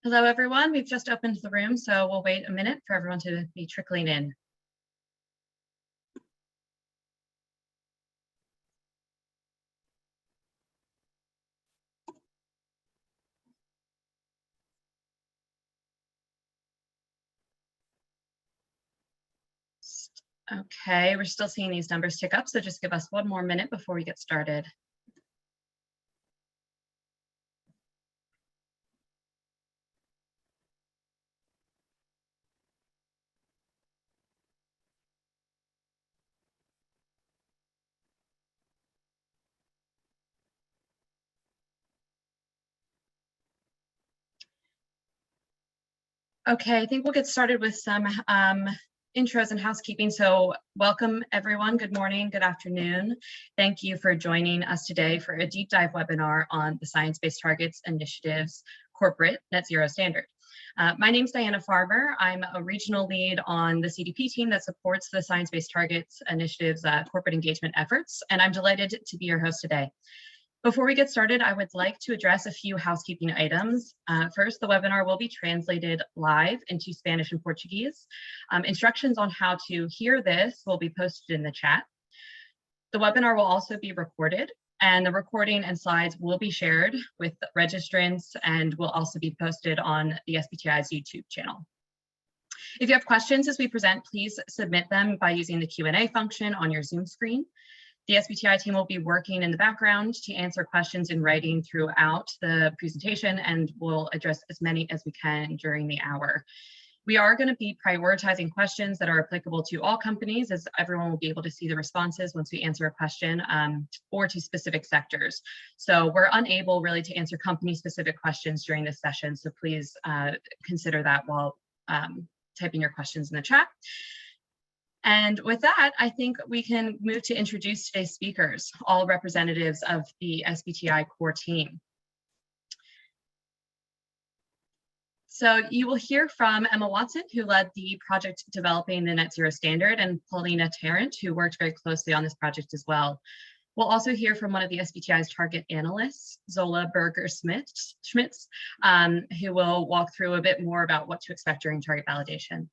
Hello, everyone. We've just opened the room, so we'll wait a minute for everyone to be trickling in. Okay, we're still seeing these numbers tick up, so just give us one more minute before we get started. Okay, I think we'll get started with some intros and housekeeping. So welcome everyone, good morning, good afternoon. Thank you for joining us today for a deep dive webinar on the Science-Based Targets Initiative's corporate net zero standard. My name is Diana Farber. I'm a regional lead on the CDP team that supports the Science-Based Targets Initiative's corporate engagement efforts, and I'm delighted to be your host today. Before we get started, I would like to address a few housekeeping items. First, the webinar will be translated live into Spanish and Portuguese. Instructions on how to hear this will be posted in the chat. The webinar will also be recorded, and the recording and slides will be shared with registrants and will also be posted on the SBTi's YouTube channel. If you have questions as we present, please submit them by using the Q&A function on your Zoom screen. The SBTi team will be working in the background to answer questions in writing throughout the presentation, and we'll address as many as we can during the hour. We are going to be prioritizing questions that are applicable to all companies, as everyone will be able to see the responses once we answer a question, or to specific sectors. So we're unable really to answer company-specific questions during this session, so please consider that while typing your questions in the chat. And with that, I think we can move to introduce today's speakers, all representatives of the SBTi core team. So you will hear from Emma Watson, who led the project developing the net zero standard, and Paulina Tarrant, who worked very closely on this project as well. We'll also hear from one of the SBTi's target analysts, Zola Berger-Schmitz, who will walk through a bit more about what to expect during target validation.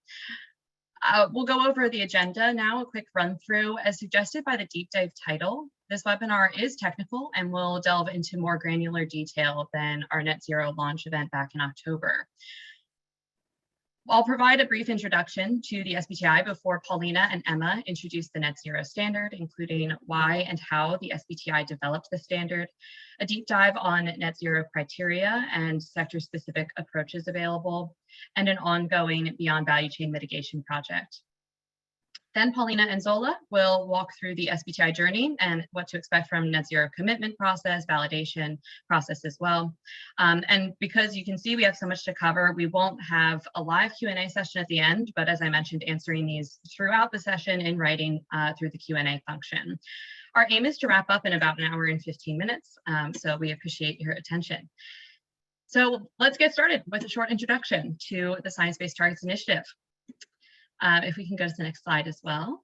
We'll go over the agenda now, a quick run through. As suggested by the deep dive title, this webinar is technical and will delve into more granular detail than our net zero launch event back in October. I'll provide a brief introduction to the SBTi before Paulina and Emma introduce the net zero standard, including why and how the SBTi developed the standard, a deep dive on net zero criteria and sector-specific approaches available, and an ongoing beyond value chain mitigation project. Then Paulina and Zola will walk through the SBTi journey and what to expect from net zero commitment process, validation process as well. And because you can see we have so much to cover, we won't have a live Q&A session at the end, but as I mentioned, answering these throughout the session in writing through the Q&A function. Our aim is to wrap up in about 1 hour and 15 minutes, so we appreciate your attention. So let's get started with a short introduction to the Science-Based Targets Initiative. If we can go to the next slide as well.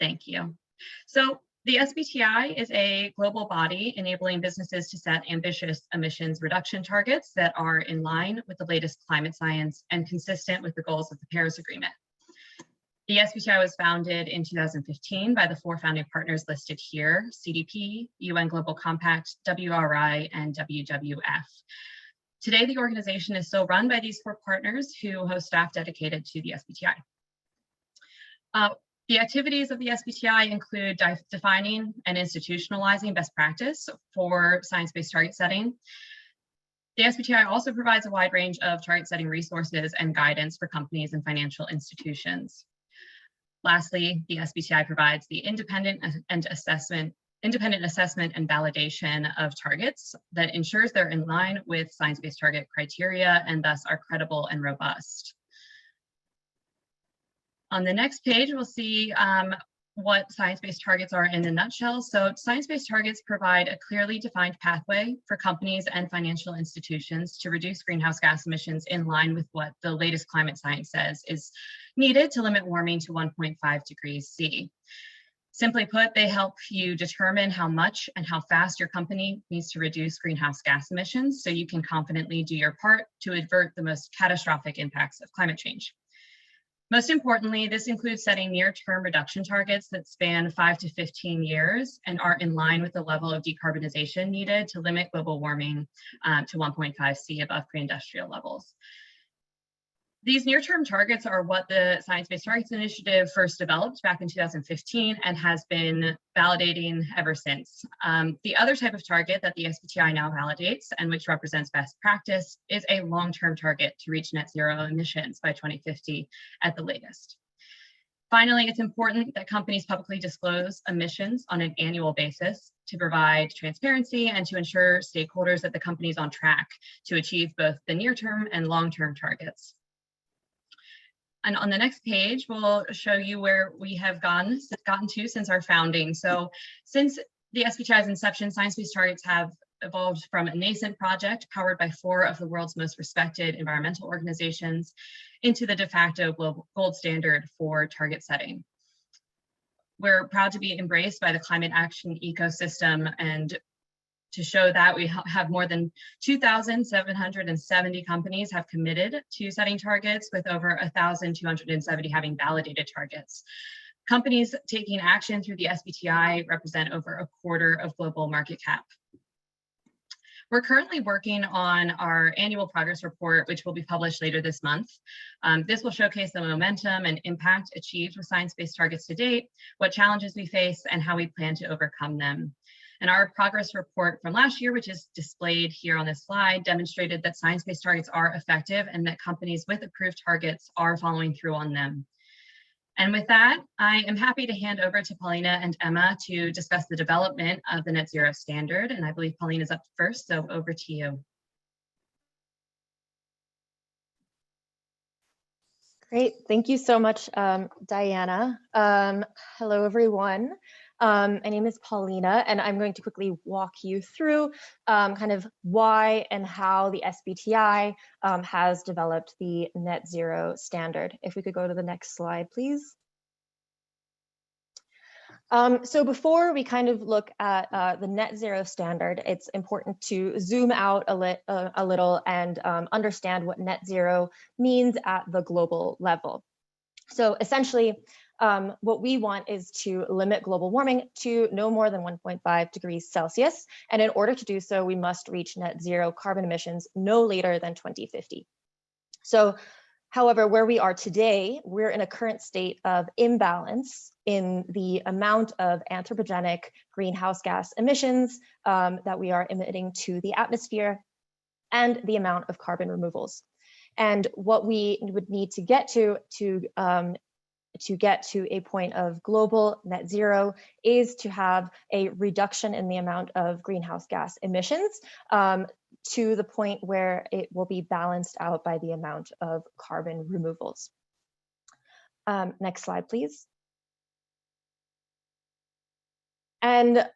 Thank you. So the SBTi is a global body enabling businesses to set ambitious emissions reduction targets that are in line with the latest climate science and consistent with the goals of the Paris Agreement. The SBTi was founded in 2015 by the 4 founding partners listed here: CDP, UN Global Compact, WRI, and WWF. Today, the organization is still run by these 4 partners who host staff dedicated to the SBTi. The activities of the SBTi include defining and institutionalizing best practice for science-based target setting. The SBTi also provides a wide range of target setting resources and guidance for companies and financial institutions. Lastly, the SBTi provides the independent assessment and validation of targets that ensures they're in line with science-based target criteria and thus are credible and robust. On the next page, we'll see what science-based targets are in a nutshell. So science-based targets provide a clearly defined pathway for companies and financial institutions to reduce greenhouse gas emissions in line with what the latest climate science says is needed to limit warming to 1.5 degrees C. Simply put, they help you determine how much and how fast your company needs to reduce greenhouse gas emissions so you can confidently do your part to avert the most catastrophic impacts of climate change. Most importantly, this includes setting near-term reduction targets that span 5 to 15 years and are in line with the level of decarbonization needed to limit global warming to 1.5 C above pre-industrial levels. These near-term targets are what the Science-Based Targets Initiative first developed back in 2015 and has been validating ever since. The other type of target that the SBTi now validates and which represents best practice is a long-term target to reach net zero emissions by 2050 at the latest. Finally, it's important that companies publicly disclose emissions on an annual basis to provide transparency and to ensure stakeholders that the company is on track to achieve both the near-term and long-term targets. And on the next page, we'll show you where we have gotten to since our founding. So since the SBTi's inception, science-based targets have evolved from a nascent project powered by 4 of the world's most respected environmental organizations into the de facto global gold standard for target setting. We're proud to be embraced by the climate action ecosystem, and to show that, we have more than 2,770 companies have committed to setting targets, with over 1,270 having validated targets. Companies taking action through the SBTi represent over 1/4 of global market cap. We're currently working on our annual progress report, which will be published later this month. This will showcase the momentum and impact achieved with science-based targets to date, what challenges we face, and how we plan to overcome them. And our progress report from last year, which is displayed here on this slide, demonstrated that science-based targets are effective and that companies with approved targets are following through on them. And with that, I am happy to hand over to Paulina and Emma to discuss the development of the Net Zero standard. And I believe Paulina is up first, so over to you. Great, thank you so much, Diana. Hello, everyone. My name is Paulina, and I'm going to quickly walk you through kind of why and how the SBTi has developed the net zero standard. If we could go to the next slide, please. So before we kind of look at the net zero standard, it's important to zoom out a little and understand what net zero means at the global level. So essentially, what we want is to limit global warming to no more than 1.5 degrees Celsius. And in order to do so, we must reach net zero carbon emissions no later than 2050. So, however, where we are today, we're in a current state of imbalance in the amount of anthropogenic greenhouse gas emissions that we are emitting to the atmosphere and the amount of carbon removals. And what we would need to get to get to a point of global net zero is to have a reduction in the amount of greenhouse gas emissions to the point where it will be balanced out by the amount of carbon removals. Next slide, please. And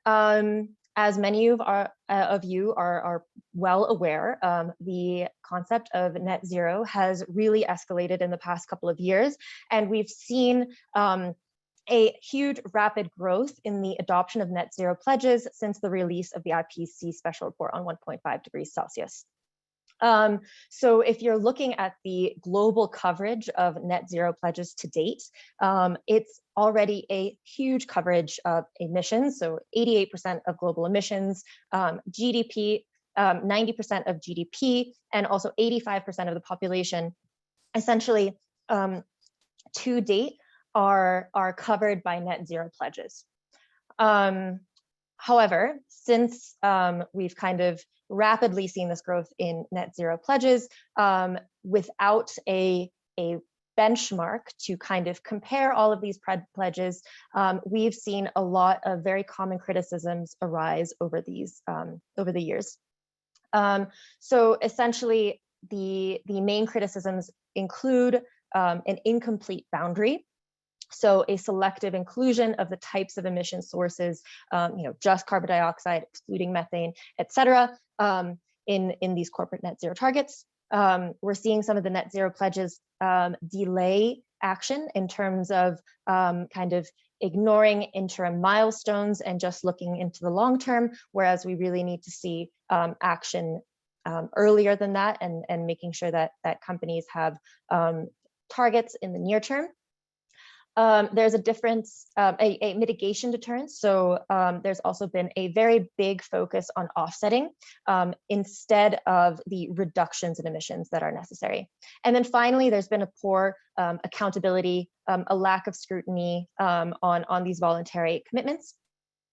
as many of you are well aware, the concept of net zero has really escalated in the past couple of years, and we've seen a huge rapid growth in the adoption of net zero pledges since the release of the IPCC special report on 1.5 degrees Celsius. So if you're looking at the global coverage of net zero pledges to date, it's already a huge coverage of emissions. So 88% of global emissions, GDP, 90% of GDP, and also 85% of the population, essentially to date, are covered by net zero pledges. However, since we've kind of rapidly seen this growth in net zero pledges without a benchmark to kind of compare all of these pledges, we've seen a lot of very common criticisms arise over the years. So essentially, the main criticisms include an incomplete boundary. So a selective inclusion of the types of emission sources, just carbon dioxide, excluding methane, et cetera, in these corporate net zero targets. We're seeing some of the net zero pledges delay action in terms of kind of ignoring interim milestones and just looking into the long term, whereas we really need to see action earlier than that, and making sure that companies have targets in the near term. There's a difference, a mitigation deterrence. So there's also been a very big focus on offsetting instead of the reductions in emissions that are necessary. And then finally, there's been a poor accountability, a lack of scrutiny on these voluntary commitments.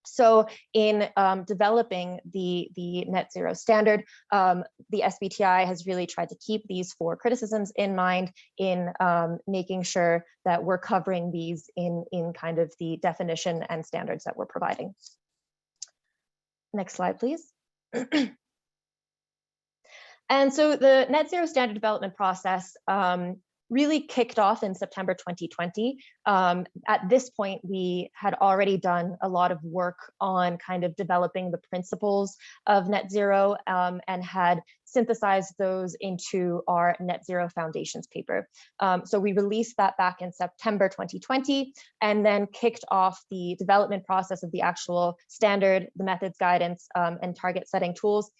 So in developing the net zero standard, the SBTi has really tried to keep these 4 criticisms in mind in making sure that we're covering these in kind of the definition and standards that we're providing. Next slide, please. And so the net zero standard development process really kicked off in September 2020. At this point, we had already done a lot of work on kind of developing the principles of net zero and had synthesized those into our net zero foundations paper. So we released that back in September 2020 and then kicked off the development process of the actual standard, the methods, guidance, and target setting tools.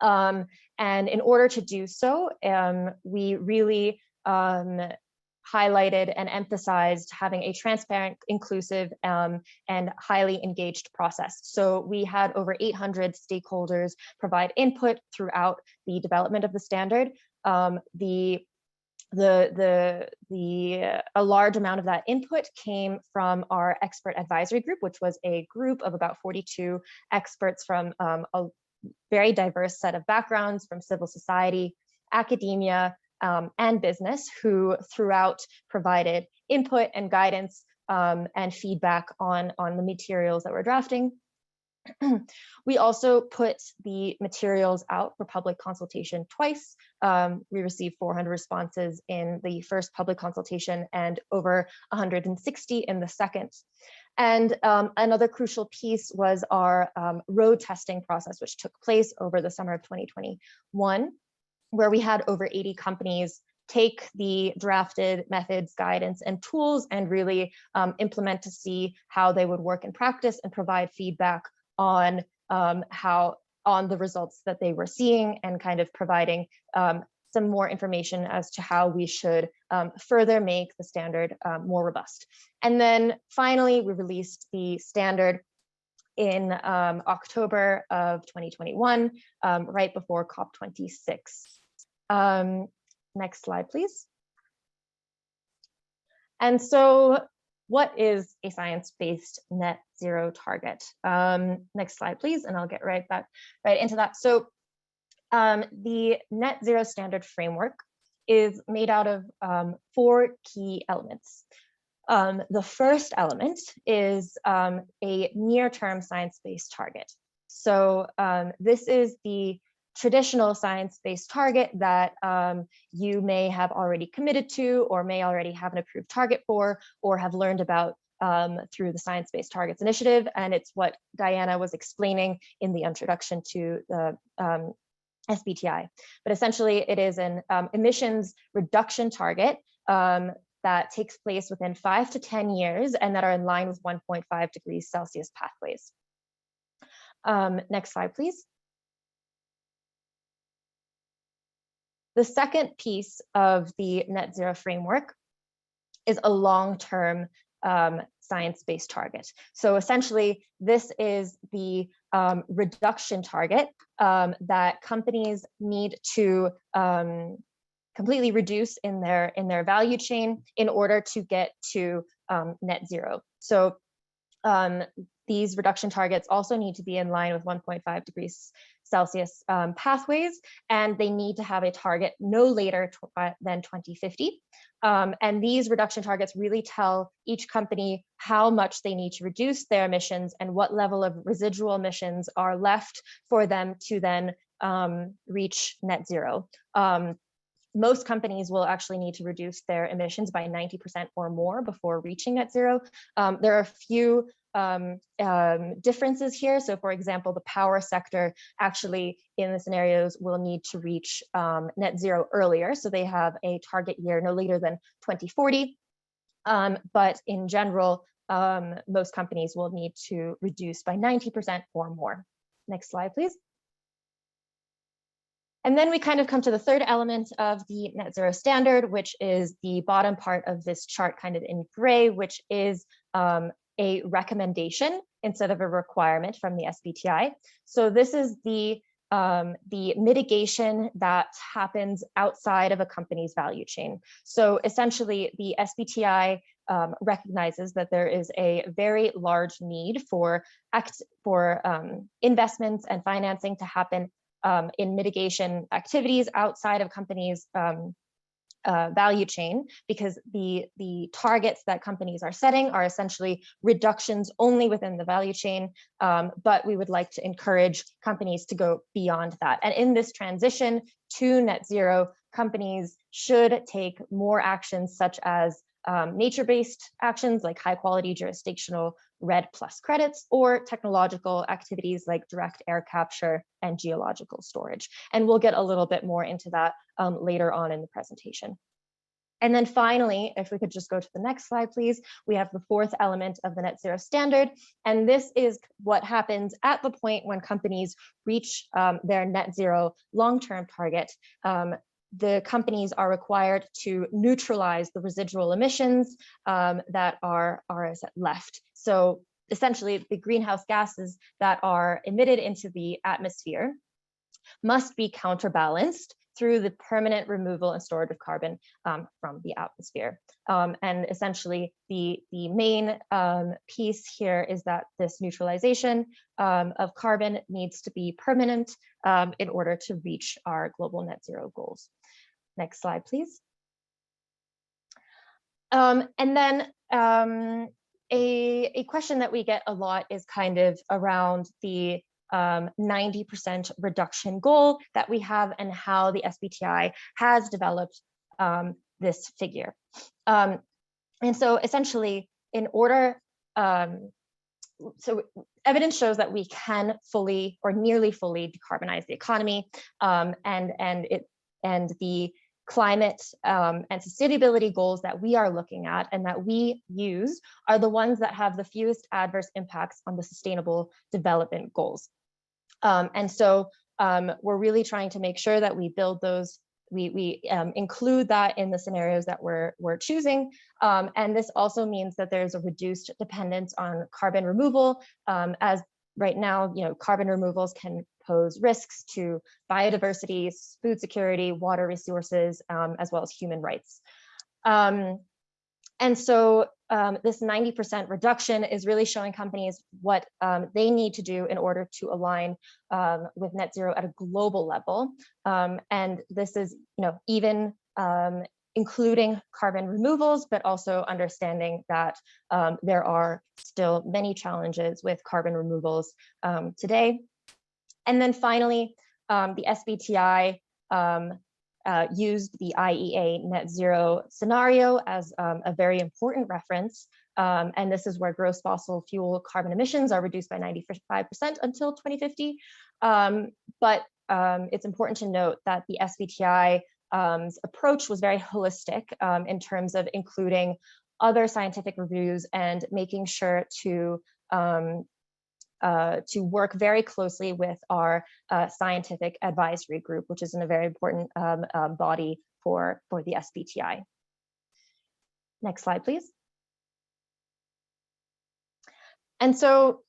And in order to do so, we really highlighted and emphasized having a transparent, inclusive, and highly engaged process. So we had over 800 stakeholders provide input throughout the development of the standard. A large amount of that input came from our expert advisory group, which was a group of about 42 experts from a very diverse set of backgrounds, from civil society, academia, and business, who throughout provided input and guidance and feedback on the materials that we're drafting. We also put the materials out for public consultation twice. We received 400 responses in the first public consultation and over 160 in the second. And another crucial piece was our road testing process, which took place over the summer of 2021, where we had over 80 companies take the drafted methods, guidance, and tools and really implement to see how they would work in practice and provide feedback on on the results that they were seeing, and kind of providing some more information as to how we should further make the standard more robust. And then finally, we released the standard in October of 2021, right before COP26. Next slide, please. And so what is a science-based net zero target? Next slide, please, and I'll get right into that. So the net zero standard framework is made out of 4 key elements. The first element is a near-term science-based target. So this is the traditional science-based target that you may have already committed to, or may already have an approved target for, or have learned about through the Science-Based Targets Initiative. And it's what Diana was explaining in the introduction to the SBTi. But essentially, it is an emissions reduction target that takes place within 5 to 10 years and that are in line with 1.5 degrees Celsius pathways. Next slide, please. The second piece of the net zero framework is a long-term science-based target. So essentially, this is the reduction target that companies need to completely reduce in their value chain in order to get to net zero. So these reduction targets also need to be in line with 1.5 degrees Celsius pathways, and they need to have a target no later than 2050. And these reduction targets really tell each company how much they need to reduce their emissions and what level of residual emissions are left for them to then reach net zero. Most companies will actually need to reduce their emissions by 90% or more before reaching net zero. There are a few differences here. So for example, the power sector actually in the scenarios will need to reach net zero earlier. So they have a target year no later than 2040. But in general, most companies will need to reduce by 90% or more. Next slide, please. And then we kind of come to the third element of the net zero standard, which is the bottom part of this chart kind of in gray, which is a recommendation instead of a requirement from the SBTi. So this is the mitigation that happens outside of a company's value chain. So essentially the SBTi recognizes that there is a very large need for investments and financing to happen in mitigation activities outside of companies' value chain, because the targets that companies are setting are essentially reductions only within the value chain, but we would like to encourage companies to go beyond that. And in this transition to net zero, companies should take more actions such as nature-based actions like high-quality jurisdictional REDD+ credits, or technological activities like direct air capture and geological storage. And we'll get a little bit more into that later on in the presentation. And then finally, if we could just go to the next slide, please, we have the fourth element of the net zero standard. And this is what happens at the point when companies reach their net zero long-term target. The companies are required to neutralize the residual emissions that are left. So essentially, the greenhouse gases that are emitted into the atmosphere must be counterbalanced through the permanent removal and storage of carbon from the atmosphere. And essentially, the main piece here is that this neutralization of carbon needs to be permanent in order to reach our global net zero goals. Next slide, please. And then a question that we get a lot is kind of around the 90% reduction goal that we have and how the SBTi has developed this figure. And so essentially, in order, so evidence shows that we can fully or nearly fully decarbonize the economy, and the climate and sustainability goals that we are looking at and that we use are the ones that have the fewest adverse impacts on the sustainable development goals. And so we're really trying to make sure that we build those, we include that in the scenarios that we're choosing. And this also means that there's a reduced dependence on carbon removal, as right now, carbon removals can pose risks to biodiversity, food security, water resources, as well as human rights. And so this 90% reduction is really showing companies what they need to do in order to align with net zero at a global level. And this is, even including carbon removals, but also understanding that there are still many challenges with carbon removals today. And then finally, the SBTi used the IEA net zero scenario as a very important reference. And this is where gross fossil fuel carbon emissions are reduced by 95% until 2050. But it's important to note that the SBTi's approach was very holistic in terms of including other scientific reviews and making sure to work very closely with our scientific advisory group, which is a very important body for the SBTi. Next slide, please. And so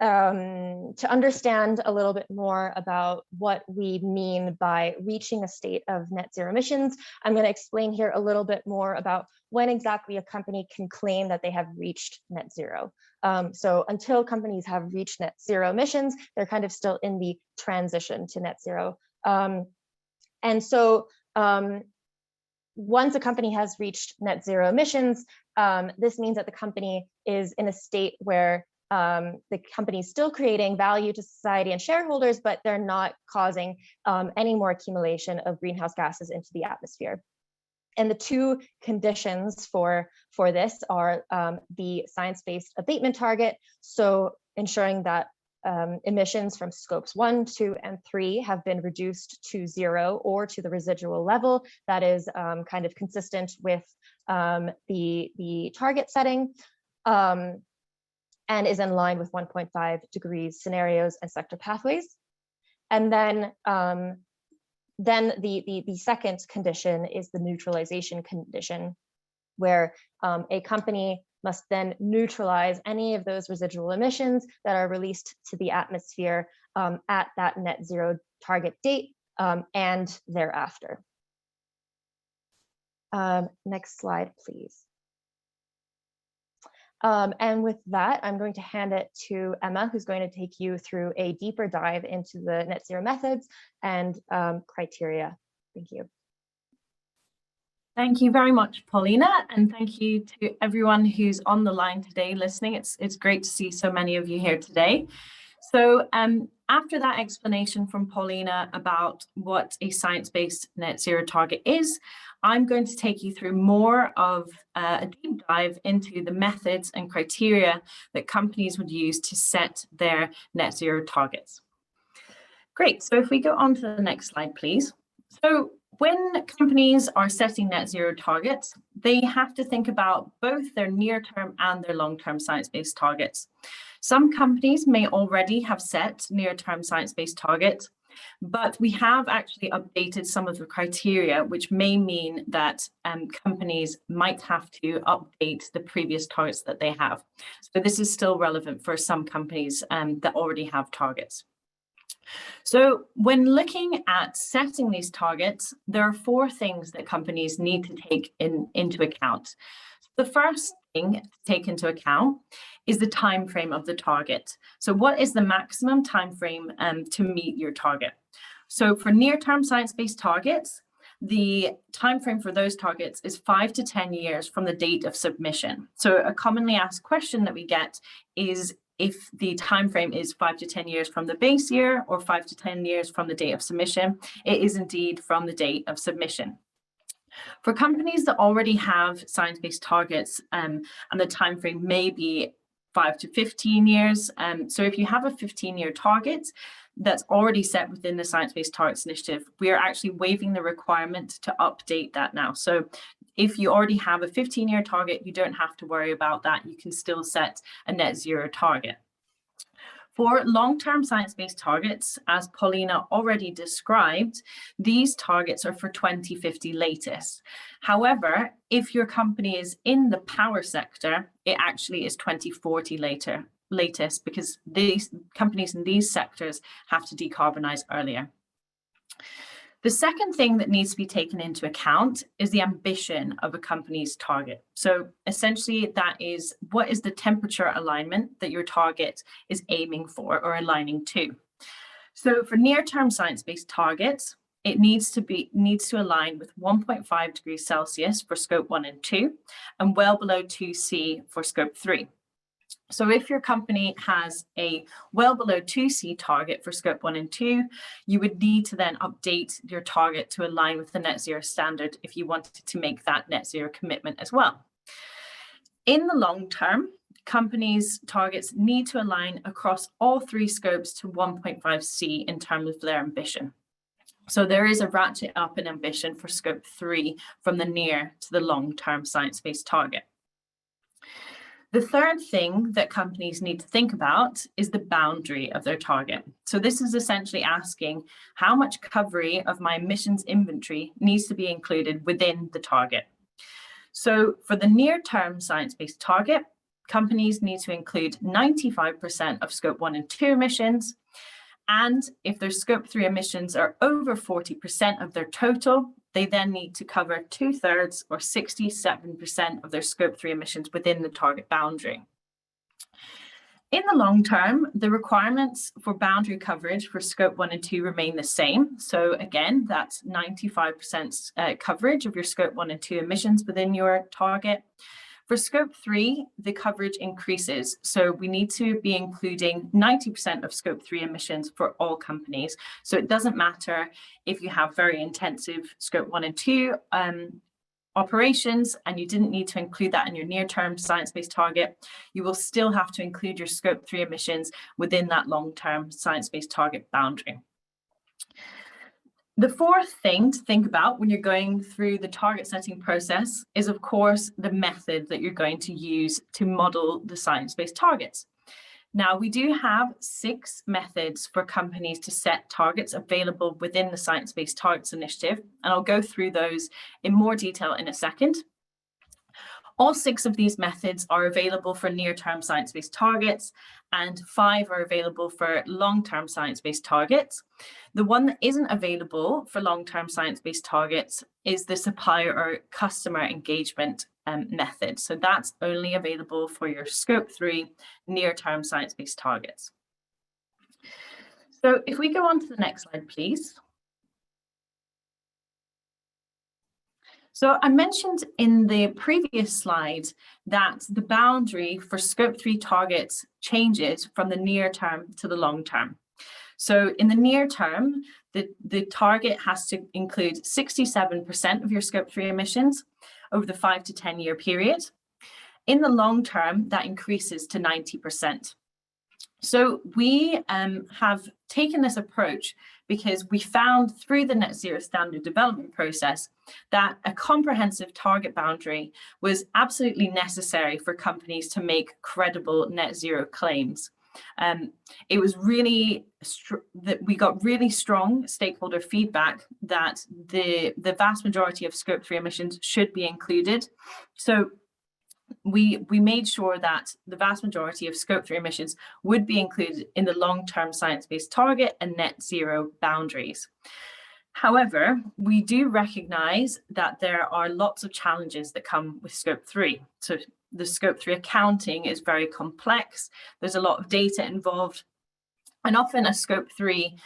to understand a little bit more about what we mean by reaching a state of net zero emissions, I'm going to explain here a little bit more about when exactly a company can claim that they have reached net zero. So until companies have reached net zero emissions, they're kind of still in the transition to net zero. And so once a company has reached net zero emissions, this means that the company is in a state where the company is still creating value to society and shareholders, but they're not causing any more accumulation of greenhouse gases into the atmosphere. And the two conditions for this are the science-based abatement target, so ensuring that emissions from scopes 1, 2, and 3 have been reduced to 0 or to the residual level that is kind of consistent with the target setting, and is in line with 1.5 degrees scenarios and sector pathways. And then the second condition is the neutralization condition, where a company must then neutralize any of those residual emissions that are released to the atmosphere at that net zero target date and thereafter. Next slide, please. And with that, I'm going to hand it to Emma, who's going to take you through a deeper dive into the net zero methods and criteria. Thank you. Thank you very much, Paulina, and thank you to everyone who's on the line today listening. It's great to see so many of you here today. So after that explanation from Paulina about what a science-based net zero target is, I'm going to take you through more of a deep dive into the methods and criteria that companies would use to set their net zero targets. Great, so if we go on to the next slide, please. So when companies are setting net zero targets, they have to think about both their near-term and their long-term science-based targets. Some companies may already have set near-term science-based targets, but we have actually updated some of the criteria, which may mean that companies might have to update the previous targets that they have. So this is still relevant for some companies that already have targets. So when looking at setting these targets, there are 4 things that companies need to take into account. The first thing to take into account is the time frame of the target. So what is the maximum time frame to meet your target? So for near-term science-based targets, the time frame for those targets is 5 to 10 years from the date of submission. So a commonly asked question that we get is if the time frame is 5 to 10 years from the base year or 5 to 10 years from the date of submission. It is indeed from the date of submission. For companies that already have science-based targets and the time frame may be 5 to 15 years. So if you have a 15-year target that's already set within the Science-Based Targets Initiative, we are actually waiving the requirement to update that now. So if you already have a 15-year target, you don't have to worry about that. You can still set a net zero target. For long-term science-based targets, as Paulina already described, these targets are for 2050 latest. However, if your company is in the power sector, it actually is 2040 latest because these companies in these sectors have to decarbonize earlier. The second thing that needs to be taken into account is the ambition of a company's target. So essentially that is, what is the temperature alignment that your target is aiming for or aligning to? So for near-term science-based targets, it needs to align with 1.5 degrees Celsius for scope 1 and 2 and well below 2C for scope 3. So if your company has a well below 2C target for scope 1 and 2, you would need to then update your target to align with the net zero standard if you wanted to make that net zero commitment as well. In the long term, companies' targets need to align across all 3 scopes to 1.5C in terms of their ambition. So there is a ratchet up in ambition for scope 3 from the near to the long-term science-based target. The third thing that companies need to think about is the boundary of their target. So this is essentially asking how much coverage of my emissions inventory needs to be included within the target. So for the near-term science-based target, companies need to include 95% of scope 1 and 2 emissions. And if their scope 3 emissions are over 40% of their total, they then need to cover 2/3 or 67% of their scope 3 emissions within the target boundary. In the long term, the requirements for boundary coverage for scope 1 and 2 remain the same. So again, that's 95% coverage of your scope 1 and 2 emissions within your target. For scope 3, the coverage increases. So we need to be including 90% of scope 3 emissions for all companies. So it doesn't matter if you have very intensive scope 1 and 2 operations and you didn't need to include that in your near-term science-based target, you will still have to include your Scope 3 emissions within that long-term science-based target boundary. The fourth thing to think about when you're going through the target setting process is, of course, the method that you're going to use to model the science-based targets. Now, we do have 6 methods for companies to set targets available within the Science-Based Targets Initiative, and I'll go through those in more detail in a second. All 6 of these methods are available for near-term science-based targets, and 5 are available for long-term science-based targets. The one that isn't available for long-term science-based targets is the supplier or customer engagement method. So that's only available for your Scope 3 near-term science-based targets. So if we go on to the next slide, please. So I mentioned in the previous slide that the boundary for Scope 3 targets changes from the near term to the long term. So in the near term, the target has to include 67% of your Scope 3 emissions over the 5 to 10 year period. In the long term, that increases to 90%. So we have taken this approach because we found through the net zero standard development process that a comprehensive target boundary was absolutely necessary for companies to make credible net zero claims. It was really that we got really strong stakeholder feedback that the vast majority of Scope 3 emissions should be included. So we made sure that the vast majority of Scope 3 emissions would be included in the long-term science-based target and net zero boundaries. However, we do recognise that there are lots of challenges that come with Scope 3. So the Scope 3 accounting is very complex. There's a lot of data involved. And often a Scope 3,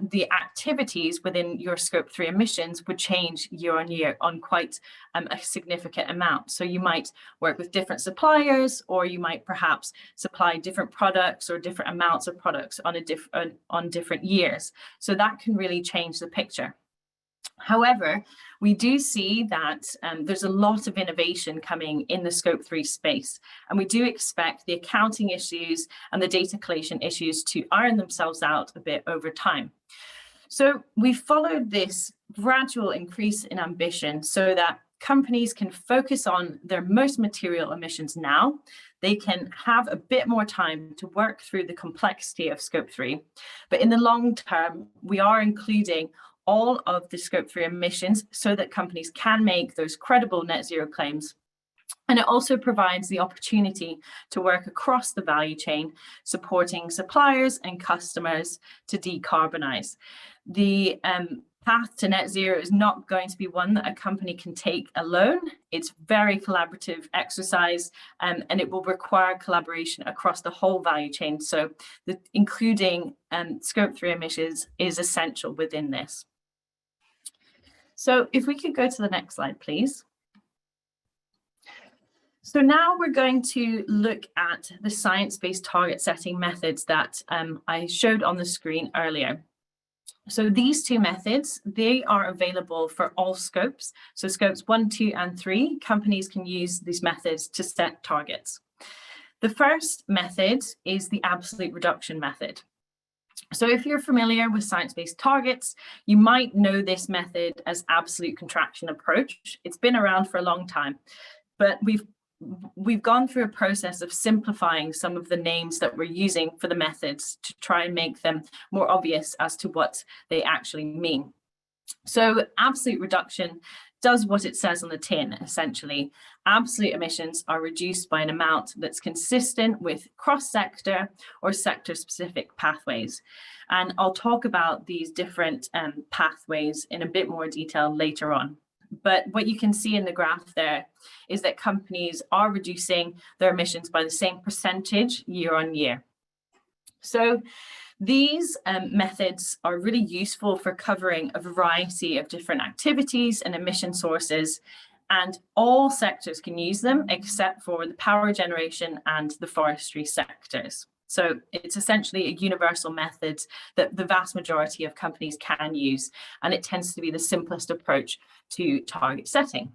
the activities within your Scope 3 emissions would change year on year on quite a significant amount. So you might work with different suppliers, or you might perhaps supply different products or different amounts of products on different years. So that can really change the picture. However, we do see that there's a lot of innovation coming in the Scope 3 space, and we do expect the accounting issues and the data collation issues to iron themselves out a bit over time. So we followed this gradual increase in ambition so that companies can focus on their most material emissions now. They can have a bit more time to work through the complexity of Scope 3, but in the long term, we are including all of the Scope 3 emissions so that companies can make those credible net zero claims. And it also provides the opportunity to work across the value chain, supporting suppliers and customers to decarbonize. The path to net zero is not going to be one that a company can take alone. It's very collaborative exercise, and it will require collaboration across the whole value chain. So including Scope 3 emissions is essential within this. So if we could go to the next slide, please. So now we're going to look at the science-based target setting methods that I showed on the screen earlier. So these 2 methods, they are available for all scopes. So scopes 1, 2, and 3, companies can use these methods to set targets. The first method is the absolute reduction method. So if you're familiar with science-based targets, you might know this method as absolute contraction approach. It's been around for a long time, but we've gone through a process of simplifying some of the names that we're using for the methods to try and make them more obvious as to what they actually mean. So absolute reduction does what it says on the tin, essentially. Absolute emissions are reduced by an amount that's consistent with cross-sector or sector-specific pathways. And I'll talk about these different pathways in a bit more detail later on. But what you can see in the graph there is that companies are reducing their emissions by the same percentage year on year. So these methods are really useful for covering a variety of different activities and emission sources, and all sectors can use them except for the power generation and the forestry sectors. So it's essentially a universal method that the vast majority of companies can use, and it tends to be the simplest approach to target setting.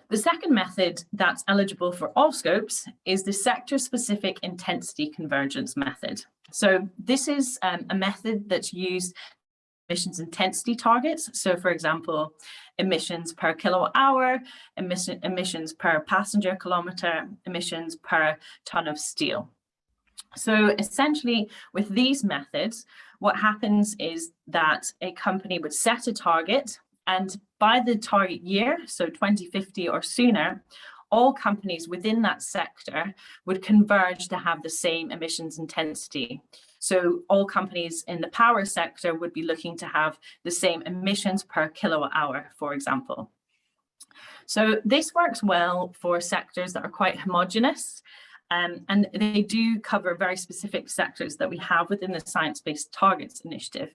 The second method that's eligible for all scopes is the sector-specific intensity convergence method. So this is a method that's used emissions intensity targets. So for example, emissions per kilowatt hour, emissions per passenger kilometre, emissions per tonne of steel. So essentially with these methods, what happens is that a company would set a target, and by the target year, so 2050 or sooner, all companies within that sector would converge to have the same emissions intensity. So all companies in the power sector would be looking to have the same emissions per kilowatt hour, for example. So this works well for sectors that are quite homogeneous, and they do cover very specific sectors that we have within the Science-Based Targets initiative.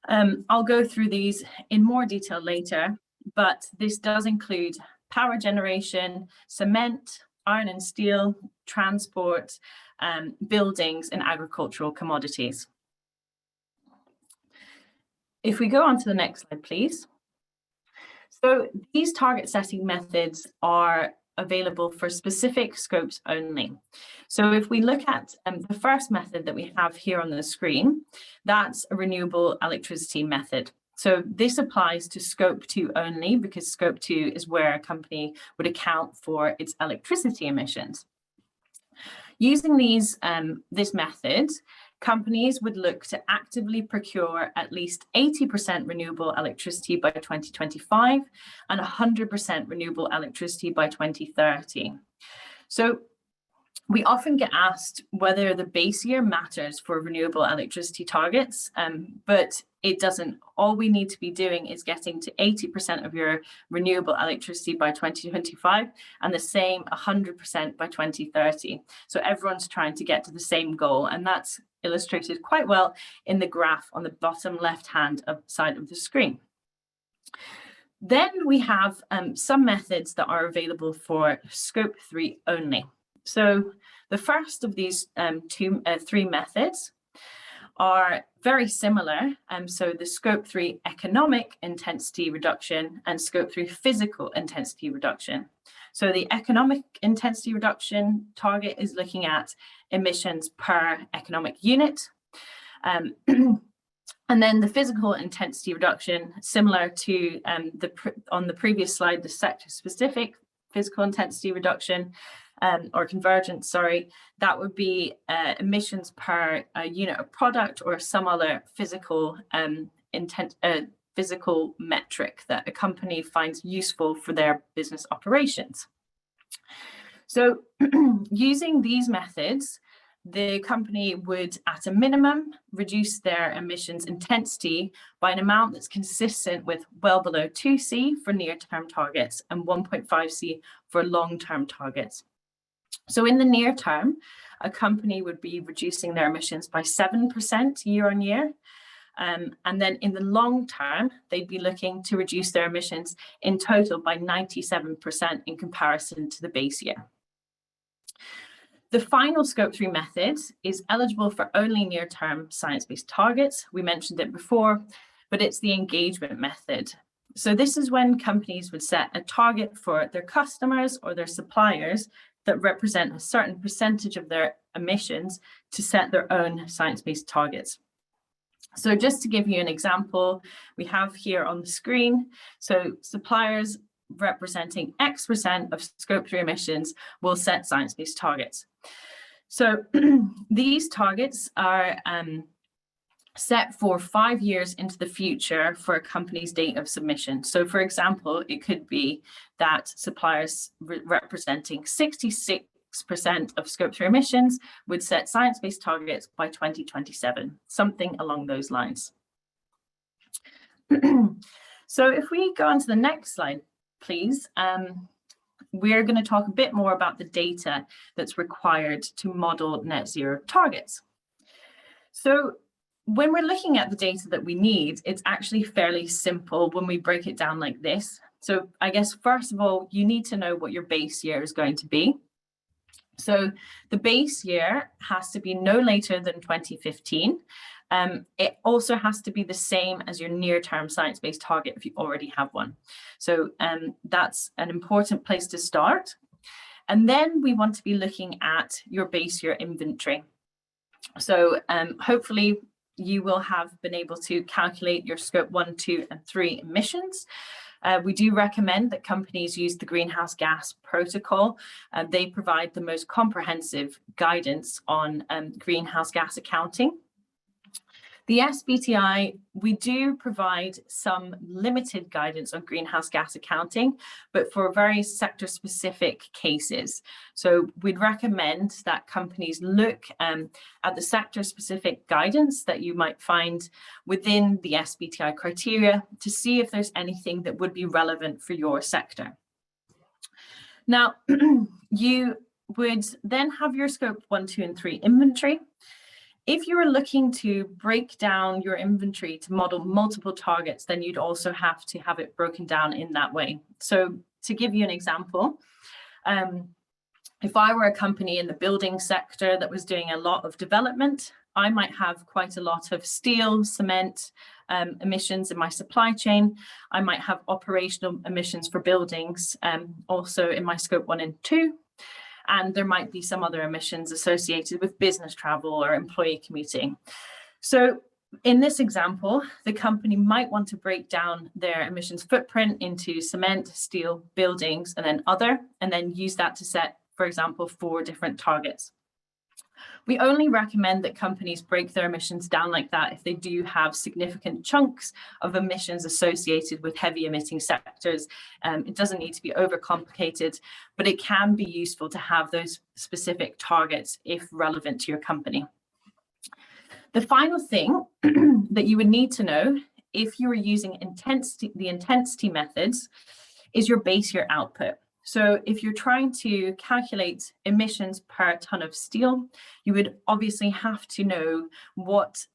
I'll go through these in more detail later, but this does include power generation, cement, iron and steel, transport, buildings, and agricultural commodities. If we go on to the next slide, please. So these target setting methods are available for specific scopes only. So if we look at the first method that we have here on the screen, that's a renewable electricity method. So this applies to scope 2 only, because scope 2 is where a company would account for its electricity emissions. Using this method, companies would look to actively procure at least 80% renewable electricity by 2025 and 100% renewable electricity by 2030. So we often get asked whether the base year matters for renewable electricity targets, but it doesn't. All we need to be doing is getting to 80% of your renewable electricity by 2025 and the same 100% by 2030. So everyone's trying to get to the same goal, and that's illustrated quite well in the graph on the bottom left-hand side of the screen. Then we have some methods that are available for scope 3 only. So the first of these three methods are very similar. So the scope 3 economic intensity reduction and scope 3 physical intensity reduction. So the economic intensity reduction target is looking at emissions per economic unit. And then the physical intensity reduction, similar to on the previous slide, the sector-specific physical intensity reduction, or convergence, sorry, that would be emissions per unit of product or some other physical physical metric that a company finds useful for their business operations. So using these methods, the company would, at a minimum, reduce their emissions intensity by an amount that's consistent with well below 2C for near-term targets and 1.5C for long-term targets. So in the near term, a company would be reducing their emissions by 7% year on year. And then in the long term, they'd be looking to reduce their emissions in total by 97% in comparison to the base year. The final scope 3 method is eligible for only near-term science-based targets. We mentioned it before, but it's the engagement method. So this is when companies would set a target for their customers or their suppliers that represent a certain percentage of their emissions to set their own science-based targets. So just to give you an example, we have here on the screen, so suppliers representing X% of scope 3 emissions will set science-based targets. So these targets are set for 5 years into the future for a company's date of submission. So for example, it could be that suppliers representing 66% of scope 3 emissions would set science-based targets by 2027, something along those lines. So if we go on to the next slide, please, we're going to talk a bit more about the data that's required to model net zero targets. So when we're looking at the data that we need, it's actually fairly simple when we break it down like this. So I guess, first of all, you need to know what your base year is going to be. So the base year has to be no later than 2015, It also has to be the same as your near-term science-based target if you already have one. So that's an important place to start. And then we want to be looking at your base year inventory. So hopefully you will have been able to calculate your scope 1, 2, and 3 emissions. We do recommend that companies use the Greenhouse Gas Protocol. They provide the most comprehensive guidance on greenhouse gas accounting. The SBTi, we do provide some limited guidance on greenhouse gas accounting, but for very sector-specific cases. So we'd recommend that companies look at the sector-specific guidance that you might find within the SBTi criteria to see if there's anything that would be relevant for your sector. Now, you would then have your scope 1, 2, and 3 inventory. If you were looking to break down your inventory to model multiple targets, then you'd also have to have it broken down in that way. So to give you an example, if I were a company in the building sector that was doing a lot of development, I might have quite a lot of steel, cement emissions in my supply chain. I might have operational emissions for buildings also in my scope 1 and 2. And there might be some other emissions associated with business travel or employee commuting. So in this example, the company might want to break down their emissions footprint into cement, steel, buildings, and then other, and then use that to set, for example, 4 different targets. We only recommend that companies break their emissions down like that if they do have significant chunks of emissions associated with heavy emitting sectors. It doesn't need to be overcomplicated, but it can be useful to have those specific targets if relevant to your company. The final thing that you would need to know if you were using the intensity methods is your base year output. So if you're trying to calculate emissions per ton of steel, you would obviously have to know what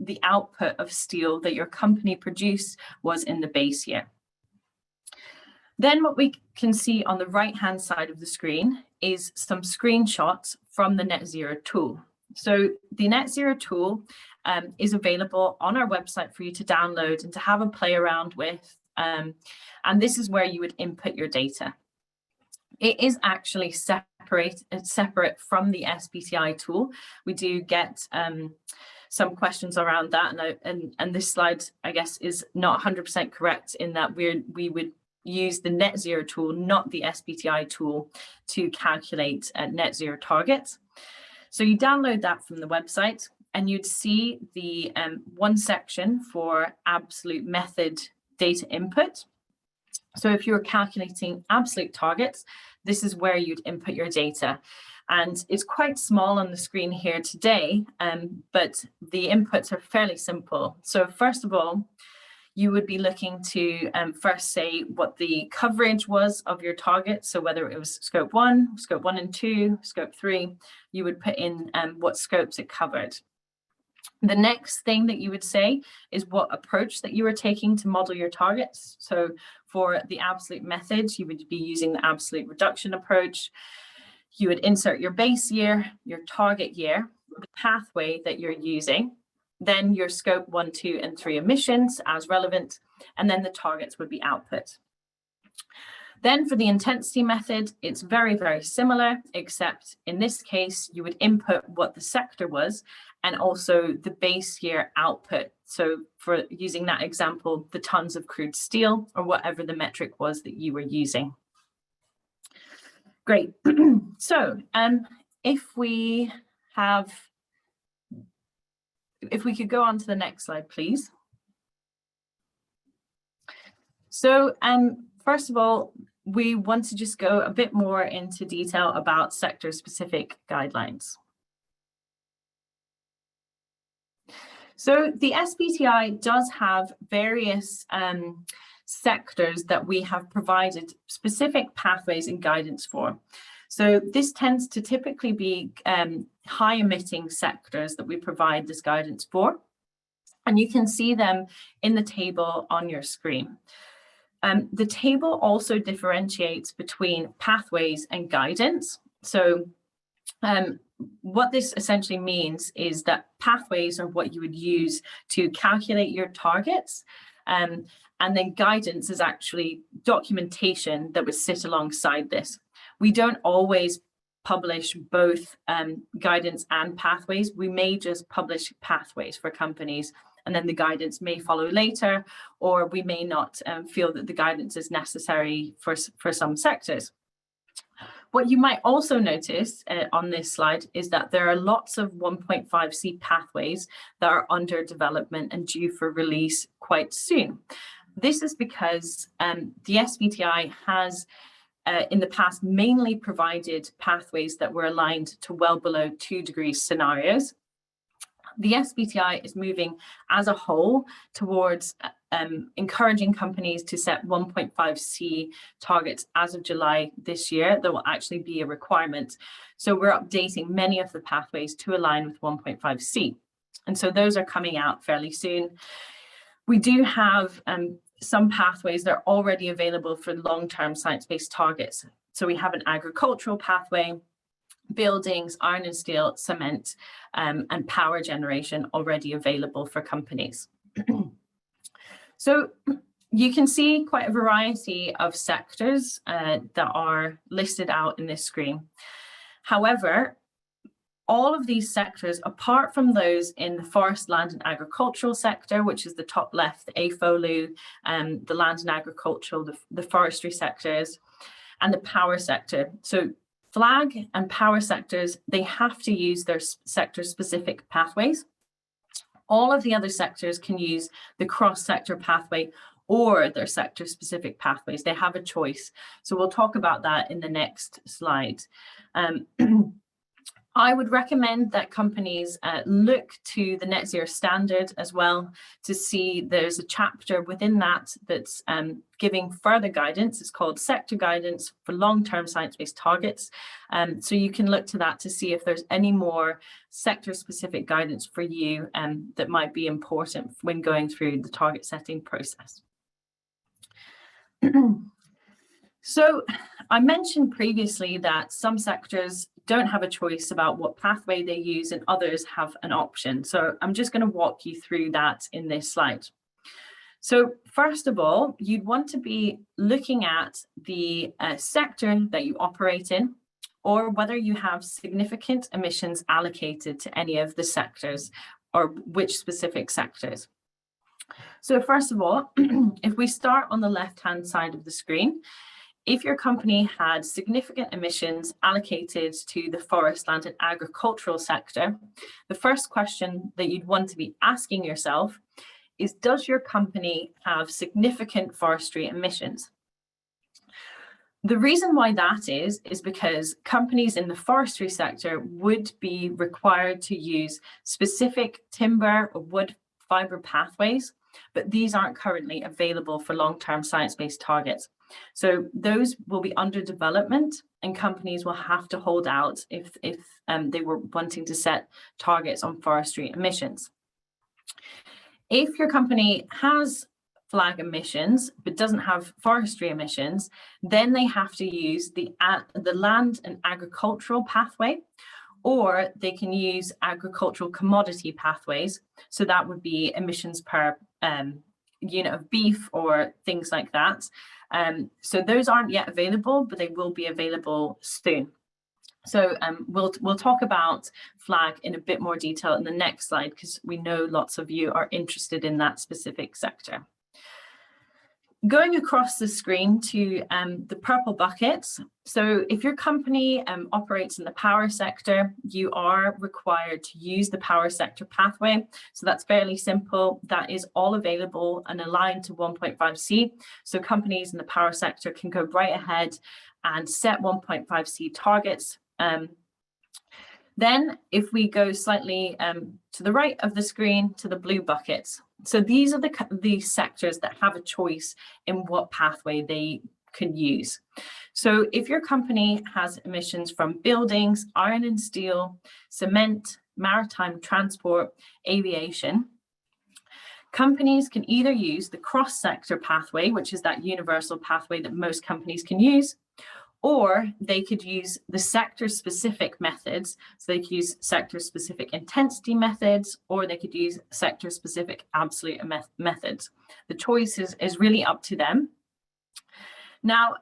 the output of steel that your company produced was in the base year. Then what we can see on the right-hand side of the screen is some screenshots from the Netzero tool. So the Netzero tool is available on our website for you to download and to have a play around with. And this is where you would input your data. It is actually separate from the SBTi tool. We do get some questions around that, and this slide, I guess, is not 100% correct in that we would use the Netzero tool, not the SBTi tool, to calculate net zero targets. So you download that from the website, and you'd see the one section for absolute method data input. So if you're calculating absolute targets, this is where you'd input your data. And it's quite small on the screen here today, but the inputs are fairly simple. So first of all, you would be looking to first say what the coverage was of your target. So whether it was scope 1 and 2, scope 3, you would put in what scopes it covered. The next thing that you would say is what approach that you were taking to model your targets. So for the absolute methods, you would be using the absolute reduction approach. You would insert your base year, your target year, the pathway that you're using, then your scope 1, 2, and 3 emissions as relevant, and then the targets would be output. Then for the intensity method, it's very, very similar, except in this case, you would input what the sector was and also the base year output. So for using that example, the tons of crude steel or whatever the metric was that you were using. Great. So if we could go on to the next slide, please. So first of all, we want to just go a bit more into detail about sector-specific guidelines. So the SBTi does have various sectors that we have provided specific pathways and guidance for. So this tends to typically be high emitting sectors that we provide this guidance for. And you can see them in the table on your screen. The table also differentiates between pathways and guidance. So what this essentially means is that pathways are what you would use to calculate your targets. And then guidance is actually documentation that would sit alongside this. We don't always publish both guidance and pathways. We may just publish pathways for companies, and then the guidance may follow later, or we may not feel that the guidance is necessary for some sectors. What you might also notice on this slide is that there are lots of 1.5C pathways that are under development and due for release quite soon. This is because the SBTi has in the past mainly provided pathways that were aligned to well below 2 degrees scenarios. The SBTi is moving as a whole towards encouraging companies to set 1.5C targets as of July this year. That will actually be a requirement. So we're updating many of the pathways to align with 1.5C. And so those are coming out fairly soon. We do have some pathways that are already available for long-term science-based targets. So we have an agricultural pathway, buildings, iron and steel, cement, and power generation already available for companies. So you can see quite a variety of sectors that are listed out in this screen. However, all of these sectors, apart from those in the forest, land and agricultural sector, which is the top left, the AFOLU, the land and agricultural, the forestry sectors, and the power sector. So flag and power sectors, they have to use their sector-specific pathways. All of the other sectors can use the cross-sector pathway or their sector-specific pathways. They have a choice. So we'll talk about that in the next slide. I would recommend that companies look to the Netzero standard as well to see there's a chapter within that that's giving further guidance. It's called Sector Guidance for Long-Term Science-Based Targets. So you can look to that to see if there's any more sector-specific guidance for you that might be important when going through the target setting process. So I mentioned previously that some sectors don't have a choice about what pathway they use and others have an option. So I'm just going to walk you through that in this slide. So first of all, you'd want to be looking at the sector that you operate in, or whether you have significant emissions allocated to any of the sectors or which specific sectors. So first of all, if we start on the left-hand side of the screen, if your company had significant emissions allocated to the forest, land and agricultural sector, the first question that you'd want to be asking yourself is, does your company have significant forestry emissions? The reason why that is because companies in the forestry sector would be required to use specific timber or wood fiber pathways, but these aren't currently available for long-term science-based targets. So those will be under development, and companies will have to hold out if they were wanting to set targets on forestry emissions. If your company has flag emissions but doesn't have forestry emissions, then they have to use the land and agricultural pathway, or they can use agricultural commodity pathways. So that would be emissions per unit of beef or things like that. So those aren't yet available, but they will be available soon. So we'll talk about flag in a bit more detail in the next slide, because we know lots of you are interested in that specific sector. Going across the screen to the purple buckets. So if your company operates in the power sector, you are required to use the power sector pathway. So that's fairly simple. That is all available and aligned to 1.5C. So companies in the power sector can go right ahead and set 1.5C targets. Then if we go slightly to the right of the screen to the blue buckets. So these are the sectors that have a choice in what pathway they can use. So if your company has emissions from buildings, iron and steel, cement, maritime transport, aviation, companies can either use the cross-sector pathway, which is that universal pathway that most companies can use, or they could use the sector-specific methods. So they could use sector-specific intensity methods, or they could use sector-specific absolute methods. The choice is really up to them. Now,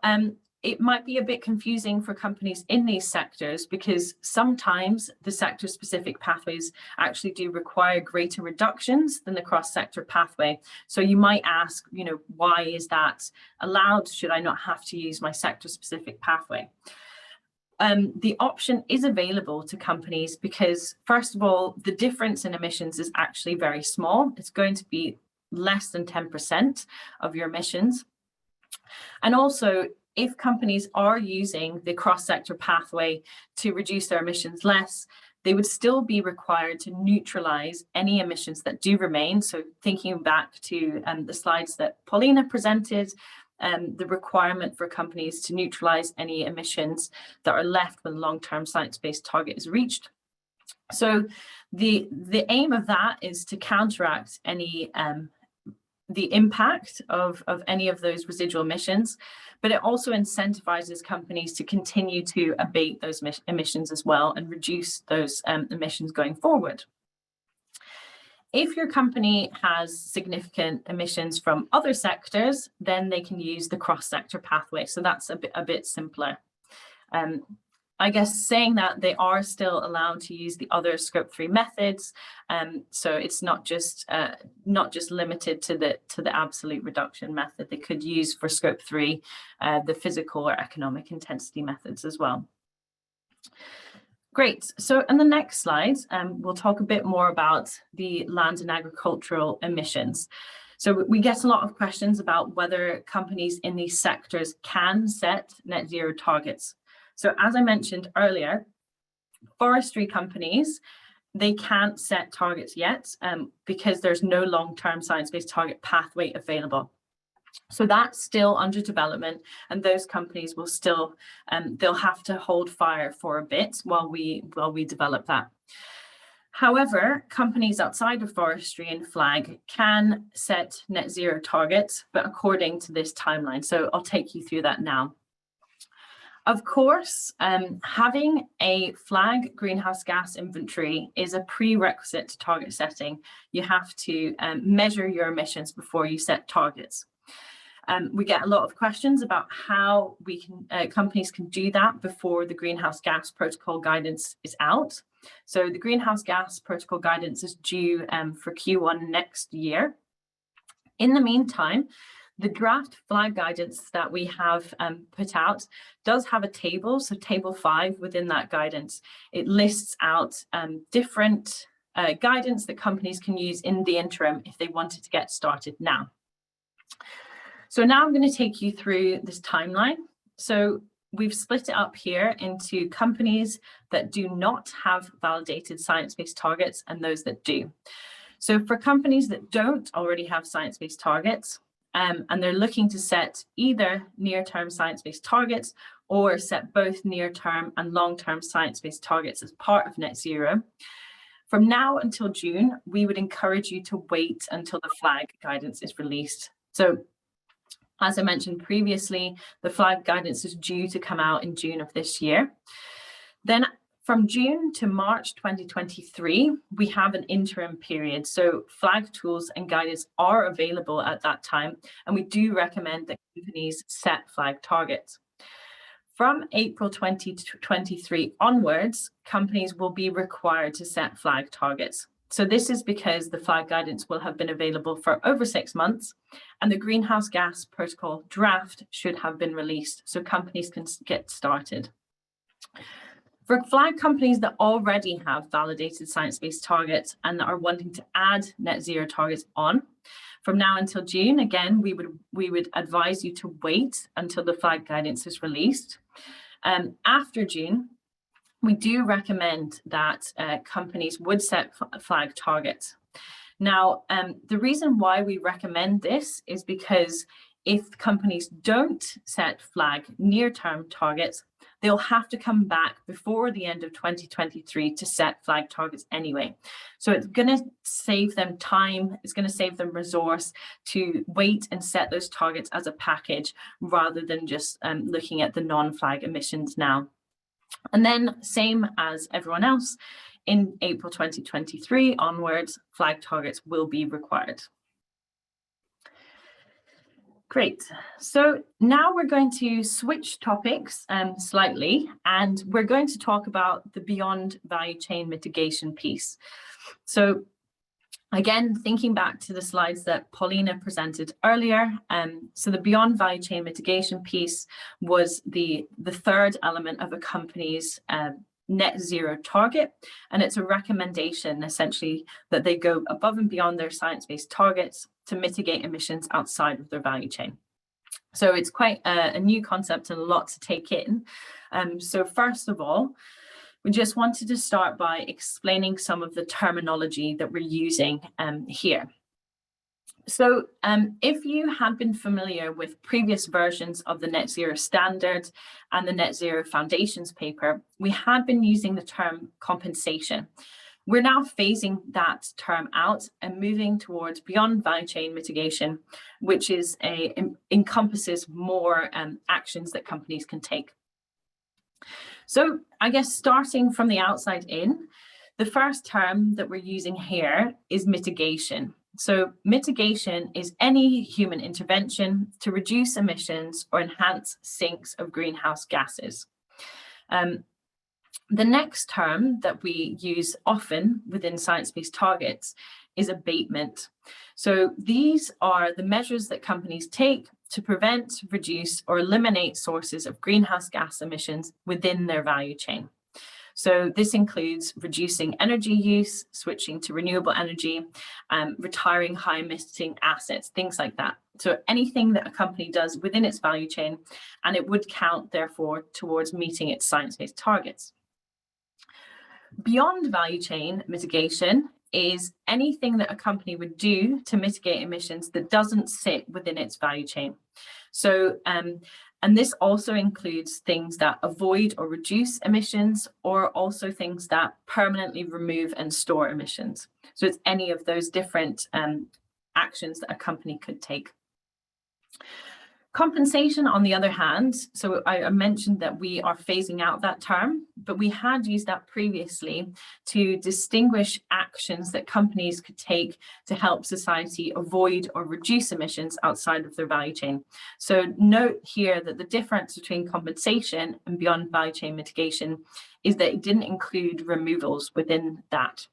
it might be a bit confusing for companies in these sectors because sometimes the sector-specific pathways actually do require greater reductions than the cross-sector pathway. So you might ask, why is that allowed? Should I not have to use my sector-specific pathway? The option is available to companies because, first of all, the difference in emissions is actually very small. It's going to be less than 10% of your emissions. And also, if companies are using the cross-sector pathway to reduce their emissions less, they would still be required to neutralize any emissions that do remain. So thinking back to the slides that Paulina presented, the requirement for companies to neutralize any emissions that are left when the long-term science-based target is reached. So the aim of that is to counteract any the impact of any of those residual emissions, but it also incentivizes companies to continue to abate those emissions as well and reduce those emissions going forward. If your company has significant emissions from other sectors, then they can use the cross-sector pathway. So that's a bit simpler. I guess saying that they are still allowed to use the other Scope 3 methods, so it's not just limited to the absolute reduction method. They could use for Scope 3 the physical or economic intensity methods as well. Great. So in the next slide, we'll talk a bit more about the land and agricultural emissions. So we get a lot of questions about whether companies in these sectors can set net zero targets. So as I mentioned earlier, forestry companies, they can't set targets yet because there's no long-term science-based target pathway available. So that's still under development, and those companies will still, they'll have to hold fire for a bit while we develop that. However, companies outside of forestry and flag can set net zero targets, but according to this timeline. So I'll take you through that now. Of course, having a flag greenhouse gas inventory is a prerequisite to target setting. You have to measure your emissions before you set targets. We get a lot of questions about how we can, companies can do that before the Greenhouse Gas Protocol guidance is out. So the Greenhouse Gas Protocol guidance is due for Q1 next year. In the meantime, the draft flag guidance that we have put out does have a table, so table 5 within that guidance. It lists out different guidance that companies can use in the interim if they wanted to get started now. So now I'm going to take you through this timeline. So we've split it up here into companies that do not have validated science-based targets and those that do. So for companies that don't already have science-based targets, and they're looking to set either near-term science-based targets or set both near-term and long-term science-based targets as part of net zero. From now until June, we would encourage you to wait until the flag guidance is released. So as I mentioned previously, the flag guidance is due to come out in June of this year. Then from June to March 2023, we have an interim period. So flag tools and guidance are available at that time, and we do recommend that companies set flag targets. From April 2023 onwards, companies will be required to set flag targets. So this is because the flag guidance will have been available for over 6 months, and the Greenhouse Gas Protocol draft should have been released so companies can get started. For flag companies that already have validated science-based targets and that are wanting to add net zero targets on, from now until June, again, we would advise you to wait until the flag guidance is released. After June, we do recommend that companies would set flag targets. Now, the reason why we recommend this is because if companies don't set flag near-term targets, they'll have to come back before the end of 2023 to set flag targets anyway. So it's going to save them time, it's going to save them resource to wait and set those targets as a package rather than just looking at the non-flag emissions now. And then same as everyone else, in April 2023 onwards, flag targets will be required. Great. So now we're going to switch topics slightly, and we're going to talk about the beyond value chain mitigation piece. So again, thinking back to the slides that Paulina presented earlier, so the beyond value chain mitigation piece was the third element of a company's net zero target, and it's a recommendation essentially that they go above and beyond their science-based targets to mitigate emissions outside of their value chain. So it's quite a new concept and a lot to take in. So first of all, we just wanted to start by explaining some of the terminology that we're using here. So if you have been familiar with previous versions of the Net Zero Standard and the Net Zero Foundations paper, we had been using the term compensation. We're now phasing that term out and moving towards beyond value chain mitigation, which is encompasses more actions that companies can take. So I guess starting from the outside in, the first term that we're using here is mitigation. So mitigation is any human intervention to reduce emissions or enhance sinks of greenhouse gases. The next term that we use often within science-based targets is abatement. So these are the measures that companies take to prevent, reduce, or eliminate sources of greenhouse gas emissions within their value chain. So this includes reducing energy use, switching to renewable energy, retiring high-emitting assets, things like that. So anything that a company does within its value chain, and it would count, therefore, towards meeting its science-based targets. Beyond value chain mitigation is anything that a company would do to mitigate emissions that doesn't sit within its value chain. So, and this also includes things that avoid or reduce emissions, or also things that permanently remove and store emissions. So it's any of those different actions that a company could take. Compensation, on the other hand, so I mentioned that we are phasing out that term, but we had used that previously to distinguish actions that companies could take to help society avoid or reduce emissions outside of their value chain. So note here that the difference between compensation and beyond value chain mitigation is that it didn't include removals within that,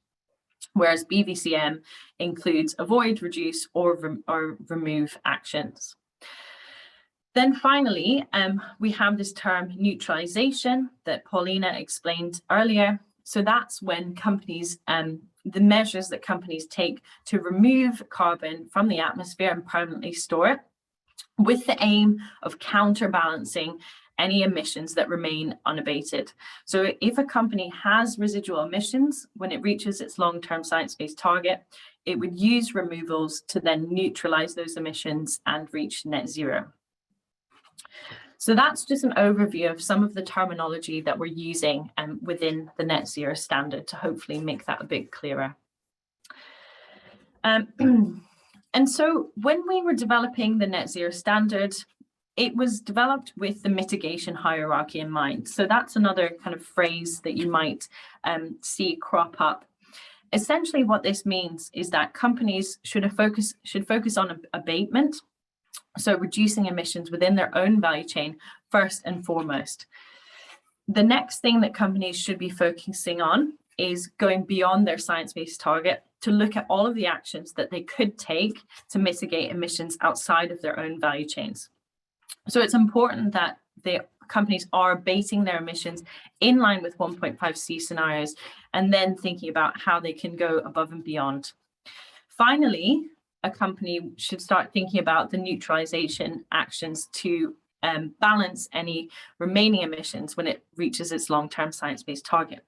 whereas BVCM includes avoid, reduce, or remove actions. Then finally, we have this term neutralization that Paulina explained earlier. So that's when companies, the measures that companies take to remove carbon from the atmosphere and permanently store it, with the aim of counterbalancing any emissions that remain unabated. So if a company has residual emissions when it reaches its long-term science-based target, it would use removals to then neutralize those emissions and reach net zero. So that's just an overview of some of the terminology that we're using within the Net Zero Standard to hopefully make that a bit clearer. And so when we were developing the Net Zero Standard, it was developed with the mitigation hierarchy in mind. So that's another kind of phrase that you might see crop up. Essentially what this means is that companies should focus on abatement. So reducing emissions within their own value chain first and foremost. The next thing that companies should be focusing on is going beyond their science-based target to look at all of the actions that they could take to mitigate emissions outside of their own value chains. So it's important that the companies are abating their emissions in line with 1.5C scenarios, and then thinking about how they can go above and beyond. Finally, a company should start thinking about the neutralization actions to balance any remaining emissions when it reaches its long-term science-based target.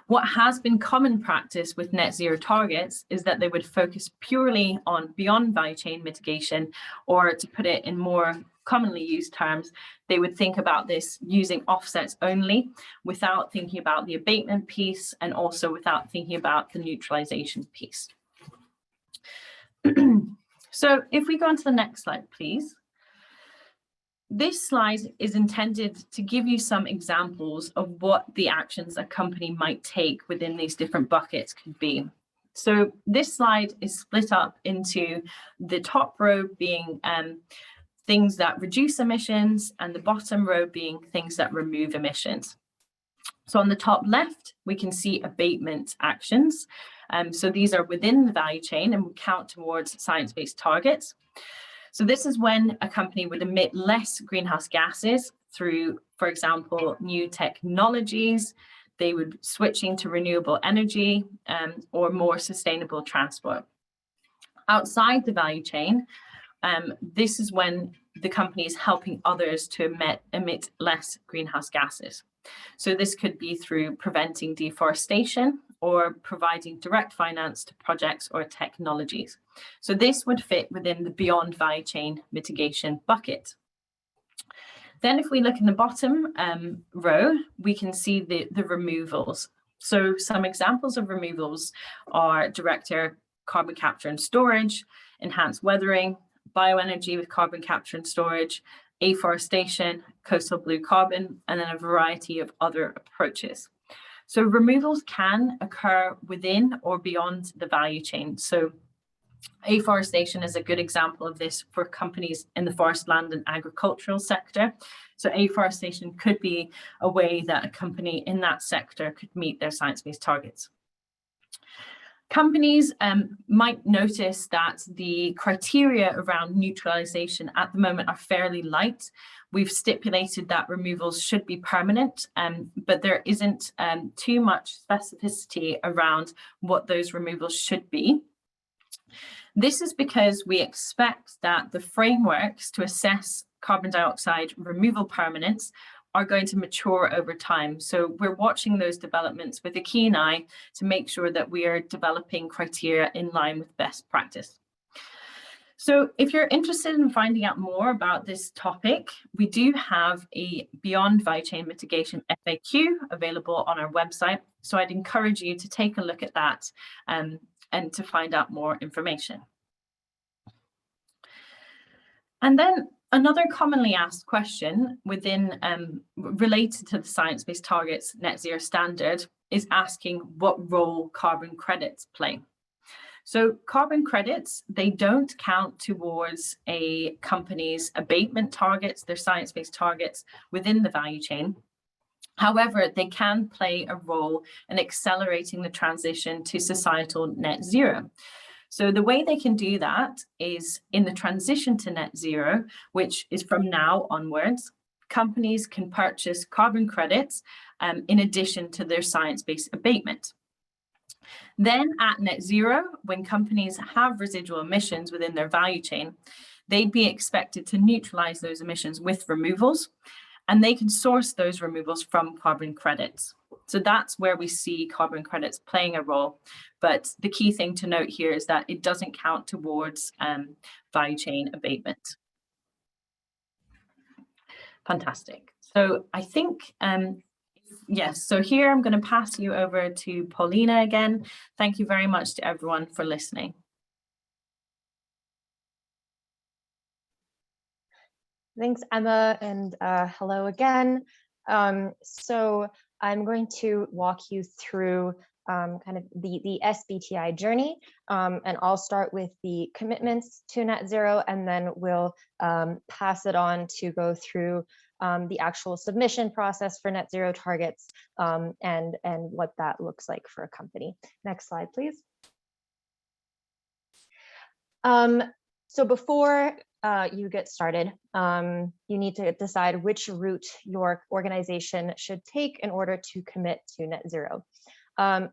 What has been common practice with net zero targets is that they would focus purely on beyond value chain mitigation, or to put it in more commonly used terms, they would think about this using offsets only without thinking about the abatement piece and also without thinking about the neutralization piece. So if we go on to the next slide, please. This slide is intended to give you some examples of what the actions a company might take within these different buckets could be. So this slide is split up into the top row being things that reduce emissions and the bottom row being things that remove emissions. So on the top left, we can see abatement actions. So these are within the value chain and will count towards science-based targets. So this is when a company would emit less greenhouse gases through, for example, new technologies. They would switching to renewable energy or more sustainable transport. Outside the value chain, this is when the company is helping others to emit less greenhouse gases. So this could be through preventing deforestation or providing direct finance to projects or technologies. So this would fit within the beyond value chain mitigation bucket. Then if we look in the bottom row, we can see the removals. So some examples of removals are direct air carbon capture and storage, enhanced weathering, bioenergy with carbon capture and storage, afforestation, coastal blue carbon, and then a variety of other approaches. So removals can occur within or beyond the value chain. So afforestation is a good example of this for companies in the forest, land and agricultural sector. So afforestation could be a way that a company in that sector could meet their science-based targets. Companies might notice that the criteria around neutralization at the moment are fairly light. We've stipulated that removals should be permanent, but there isn't too much specificity around what those removals should be. This is because we expect that the frameworks to assess carbon dioxide removal permanence are going to mature over time. So we're watching those developments with a keen eye to make sure that we are developing criteria in line with best practice. So if you're interested in finding out more about this topic, we do have a Beyond Value Chain Mitigation FAQ available on our website. So I'd encourage you to take a look at that and to find out more information. And then another commonly asked question within related to the science-based targets net zero standard is asking what role carbon credits play. So carbon credits, they don't count towards a company's abatement targets, their science-based targets within the value chain. However, they can play a role in accelerating the transition to societal net zero. So the way they can do that is in the transition to net zero, which is from now onwards, companies can purchase carbon credits in addition to their science-based abatement. Then at net zero, when companies have residual emissions within their value chain, they'd be expected to neutralize those emissions with removals, and they can source those removals from carbon credits. So that's where we see carbon credits playing a role. But the key thing to note here is that it doesn't count towards value chain abatement. Fantastic. So I think, yes, so here I'm going to pass you over to Paulina again. Thank you very much to everyone for listening. Thanks, Emma, and hello again. So I'm going to walk you through kind of the SBTi journey, and I'll start with the commitments to net zero, and then we'll pass it on to go through the actual submission process for net zero targets and what that looks like for a company. Next slide, please. So before you get started, you need to decide which route your organization should take in order to commit to net zero.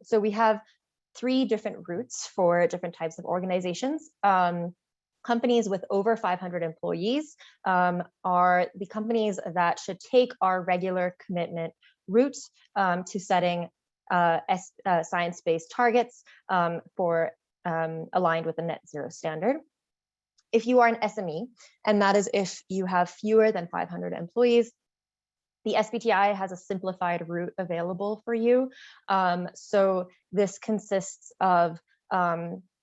So we have 3 different routes for different types of organizations. Companies with over 500 employees are the companies that should take our regular commitment route to setting science-based targets for aligned with the net zero standard. If you are an SME, and that is if you have fewer than 500 employees, the SBTi has a simplified route available for you. So this consists of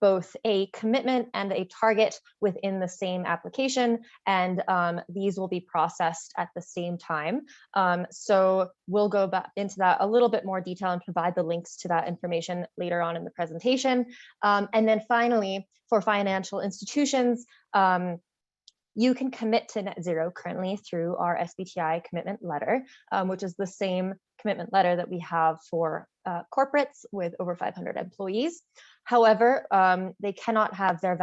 both a commitment and a target within the same application, and these will be processed at the same time. So we'll go back into that a little bit more detail and provide the links to that information later on in the presentation. And then finally, for financial institutions, you can commit to net zero currently through our SBTi commitment letter, which is the same commitment letter that we have for corporates with over 500 employees. However, they cannot have their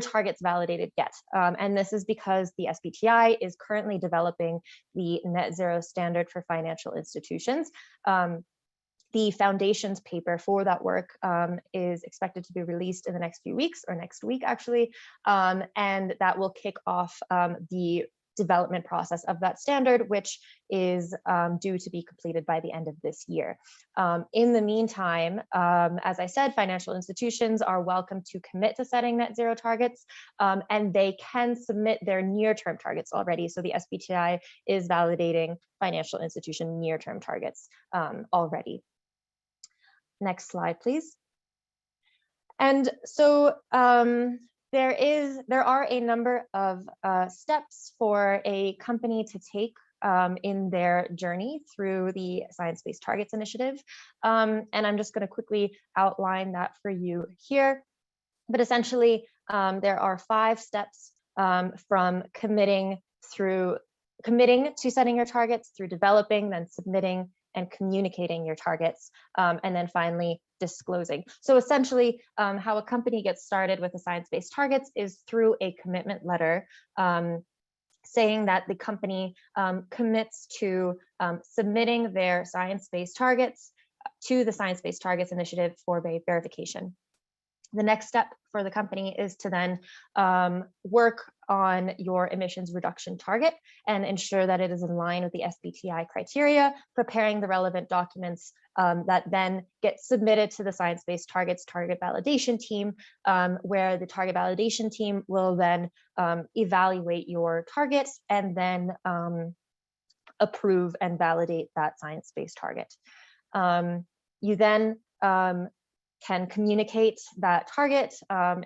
targets validated yet. And this is because the SBTi is currently developing the net zero standard for financial institutions. The foundations paper for that work is expected to be released in the next few weeks, or next week actually, and that will kick off the development process of that standard, which is due to be completed by the end of this year. In the meantime, as I said, financial institutions are welcome to commit to setting net zero targets, and they can submit their near-term targets already. So the SBTi is validating financial institution near-term targets already. Next slide, please. And so there are a number of steps for a company to take in their journey through the Science-Based Targets Initiative. And I'm just going to quickly outline that for you here. But essentially, there are 5 steps from committing to setting your targets, through developing, then submitting, and communicating your targets, and then finally disclosing. So essentially, how a company gets started with the science-based targets is through a commitment letter saying that the company commits to submitting their science-based targets to the Science-Based Targets Initiative for verification. The next step for the company is to then work on your emissions reduction target and ensure that it is in line with the SBTi criteria, preparing the relevant documents that then get submitted to the Science-Based Targets Target Validation Team, where the Target Validation Team will then evaluate your targets and then approve and validate that science-based target. You then can communicate that target,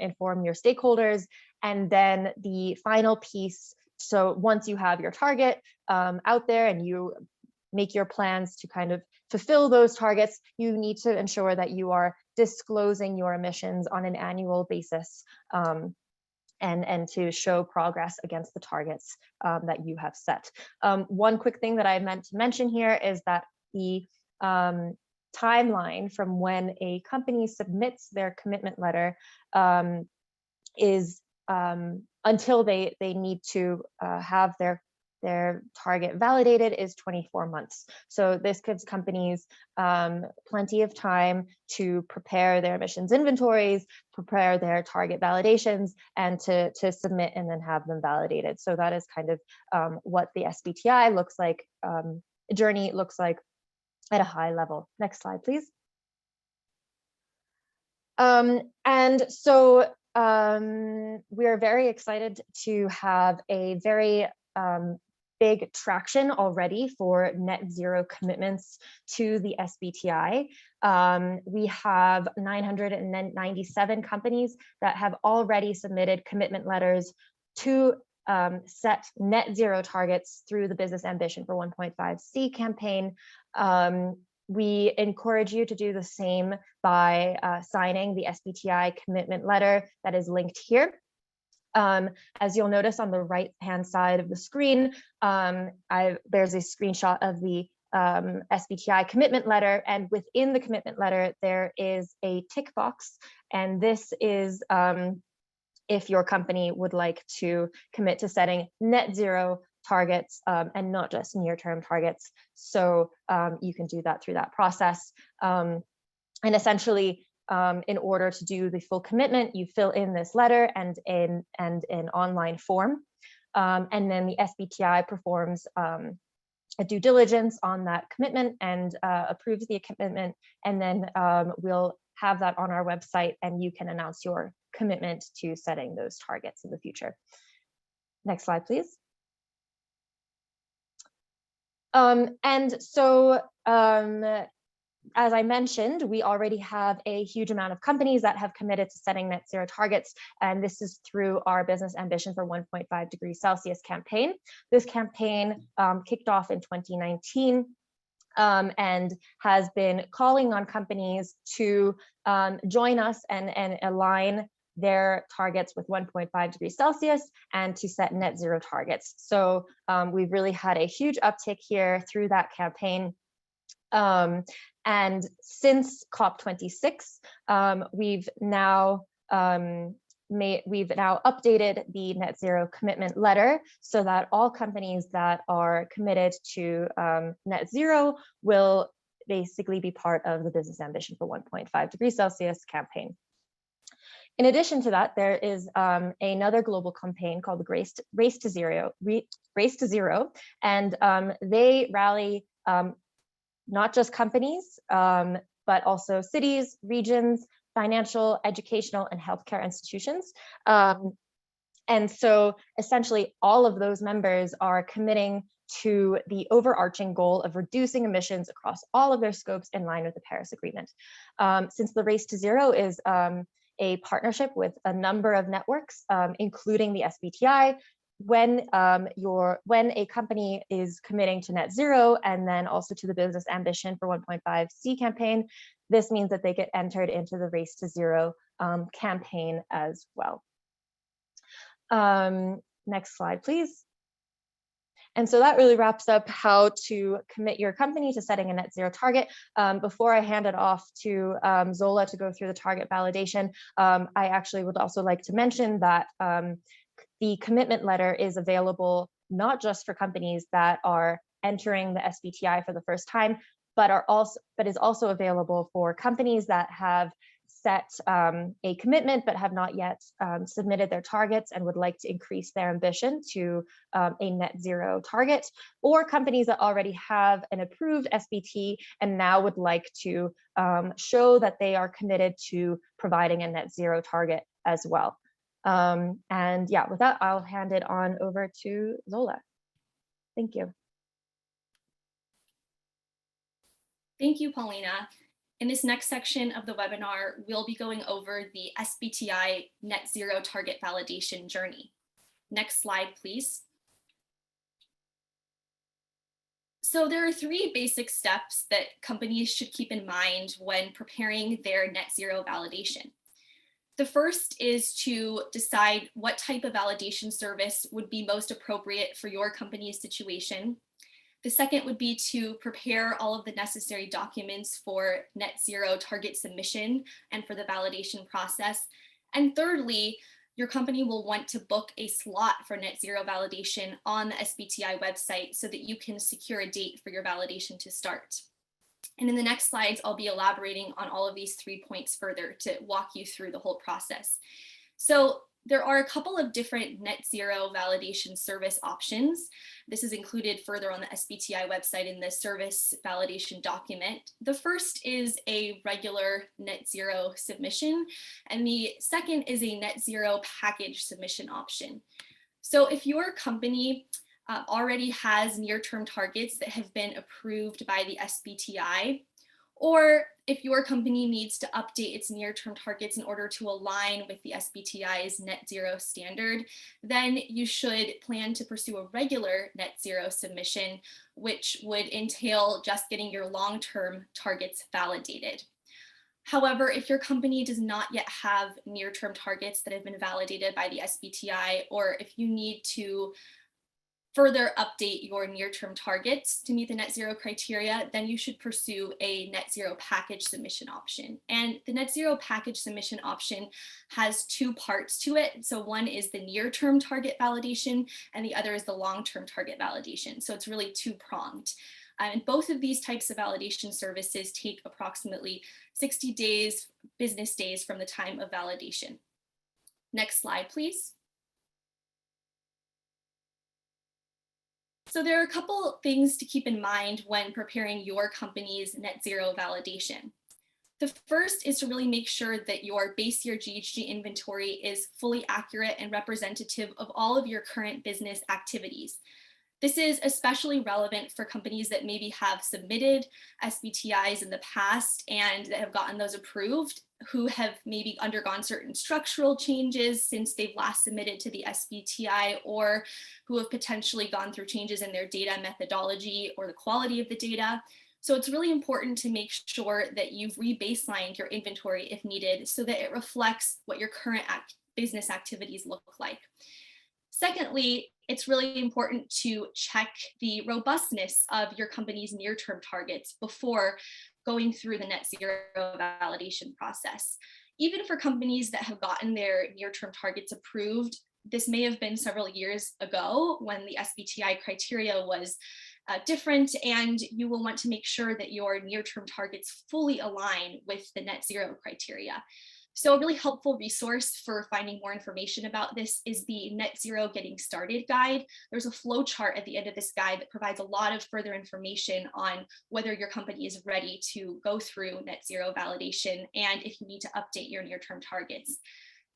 inform your stakeholders, and then the final piece. So once you have your target out there and you make your plans to kind of fulfill those targets, you need to ensure that you are disclosing your emissions on an annual basis and to show progress against the targets that you have set. One quick thing that I meant to mention here is that the timeline from when a company submits their commitment letter is until they need to have their target validated is 24 months. So this gives companies plenty of time to prepare their emissions inventories, prepare their target validations, and to submit and then have them validated. So that is kind of what the SBTi looks like, journey looks like at a high level. Next slide, please. And so we are very excited to have a very big traction already for net zero commitments to the SBTi. We have 997 companies that have already submitted commitment letters to set net zero targets through the Business Ambition for 1.5C campaign. We encourage you to do the same by signing the SBTi commitment letter that is linked here. As you'll notice on the right-hand side of the screen, there's a screenshot of the SBTi commitment letter, and within the commitment letter, there is a tick box, and this is if your company would like to commit to setting net zero targets and not just near-term targets. So you can do that through that process. And essentially, in order to do the full commitment, you fill in this letter and in an online form. And then the SBTi performs a due diligence on that commitment and approves the commitment. And then we'll have that on our website, and you can announce your commitment to setting those targets in the future. Next slide, please. As I mentioned, we already have a huge amount of companies that have committed to setting net zero targets, and this is through our Business Ambition for 1.5 degrees Celsius campaign. This campaign kicked off in 2019 and has been calling on companies to join us and align their targets with 1.5 degrees Celsius and to set net zero targets. So we've really had a huge uptick here through that campaign. And since COP26, we've now updated the net zero commitment letter so that all companies that are committed to net zero will basically be part of the Business Ambition for 1.5 degrees Celsius campaign. In addition to that, there is another global campaign called the Race to Zero, and they rally not just companies, but also cities, regions, financial, educational, and healthcare institutions. And so essentially all of those members are committing to the overarching goal of reducing emissions across all of their scopes in line with the Paris Agreement. Since the Race to Zero is a partnership with a number of networks, including the SBTi, when a company is committing to net zero and then also to the Business Ambition for 1.5C campaign, this means that they get entered into the Race to Zero campaign as well. Next slide, please. And so that really wraps up how to commit your company to setting a net zero target. Before I hand it off to Zola to go through the target validation, I actually would also like to mention that the commitment letter is available not just for companies that are entering the SBTi for the first time, but is also available for companies that have set a commitment but have not yet submitted their targets and would like to increase their ambition to a net zero target, or companies that already have an approved SBT and now would like to show that they are committed to providing a net zero target as well. And yeah, with that, I'll hand it on over to Zola. Thank you. Thank you, Paulina. In this next section of the webinar, we'll be going over the SBTi Net Zero Target Validation Journey. Next slide, please. So there are three basic steps that companies should keep in mind when preparing their net zero validation. The first is to decide what type of validation service would be most appropriate for your company's situation. The second would be to prepare all of the necessary documents for net zero target submission and for the validation process. And thirdly, your company will want to book a slot for net zero validation on the SBTi website so that you can secure a date for your validation to start. And in the next slides, I'll be elaborating on all of these 3 points further to walk you through the whole process. So there are a couple of different net zero validation service options. This is included further on the SBTi website in the service validation document. The first is a regular net zero submission, and the second is a net zero package submission option. So if your company already has near-term targets that have been approved by the SBTi, or if your company needs to update its near-term targets in order to align with the SBTi's net zero standard, then you should plan to pursue a regular net zero submission, which would entail just getting your long-term targets validated. However, if your company does not yet have near-term targets that have been validated by the SBTi, or if you need to further update your near-term targets to meet the net zero criteria, then you should pursue a net zero package submission option. And the net zero package submission option has two parts to it. So one is the near-term target validation, and the other is the long-term target validation. So it's really two-pronged. And both of these types of validation services take approximately 60 days, business days from the time of validation. Next slide, please. So there are a couple things to keep in mind when preparing your company's net zero validation. The first is to really make sure that your base year GHG inventory is fully accurate and representative of all of your current business activities. This is especially relevant for companies that maybe have submitted SBTIs in the past and that have gotten those approved, who have maybe undergone certain structural changes since they've last submitted to the SBTI, or who have potentially gone through changes in their data methodology or the quality of the data. So it's really important to make sure that you've re-baselined your inventory if needed, so that it reflects what your current business activities look like. Secondly, it's really important to check the robustness of your company's near-term targets before going through the net zero validation process. Even for companies that have gotten their near-term targets approved, this may have been several years ago when the SBTi criteria was different, and you will want to make sure that your near-term targets fully align with the net zero criteria. So a really helpful resource for finding more information about this is the Net Zero Getting Started guide. There's a flow chart at the end of this guide that provides a lot of further information on whether your company is ready to go through net zero validation and if you need to update your near-term targets.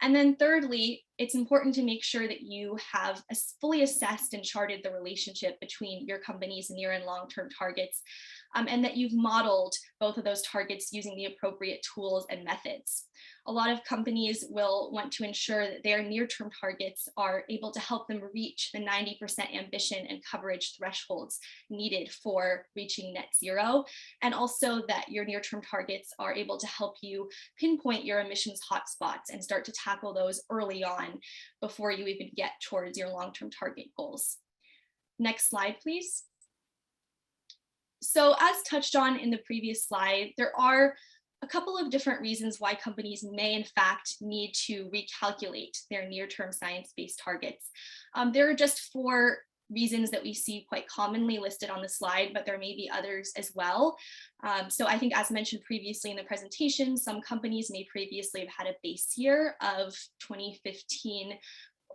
And then thirdly, it's important to make sure that you have fully assessed and charted the relationship between your company's near and long-term targets, and that you've modeled both of those targets using the appropriate tools and methods. A lot of companies will want to ensure that their near-term targets are able to help them reach the 90% ambition and coverage thresholds needed for reaching net zero, and also that your near-term targets are able to help you pinpoint your emissions hotspots and start to tackle those early on before you even get towards your long-term target goals. Next slide, please. So as touched on in the previous slide, there are a couple of different reasons why companies may in fact need to recalculate their near-term science-based targets. There are just 4 reasons that we see quite commonly listed on the slide, but there may be others as well. So I think, as mentioned previously in the presentation, some companies may previously have had a base year of 2015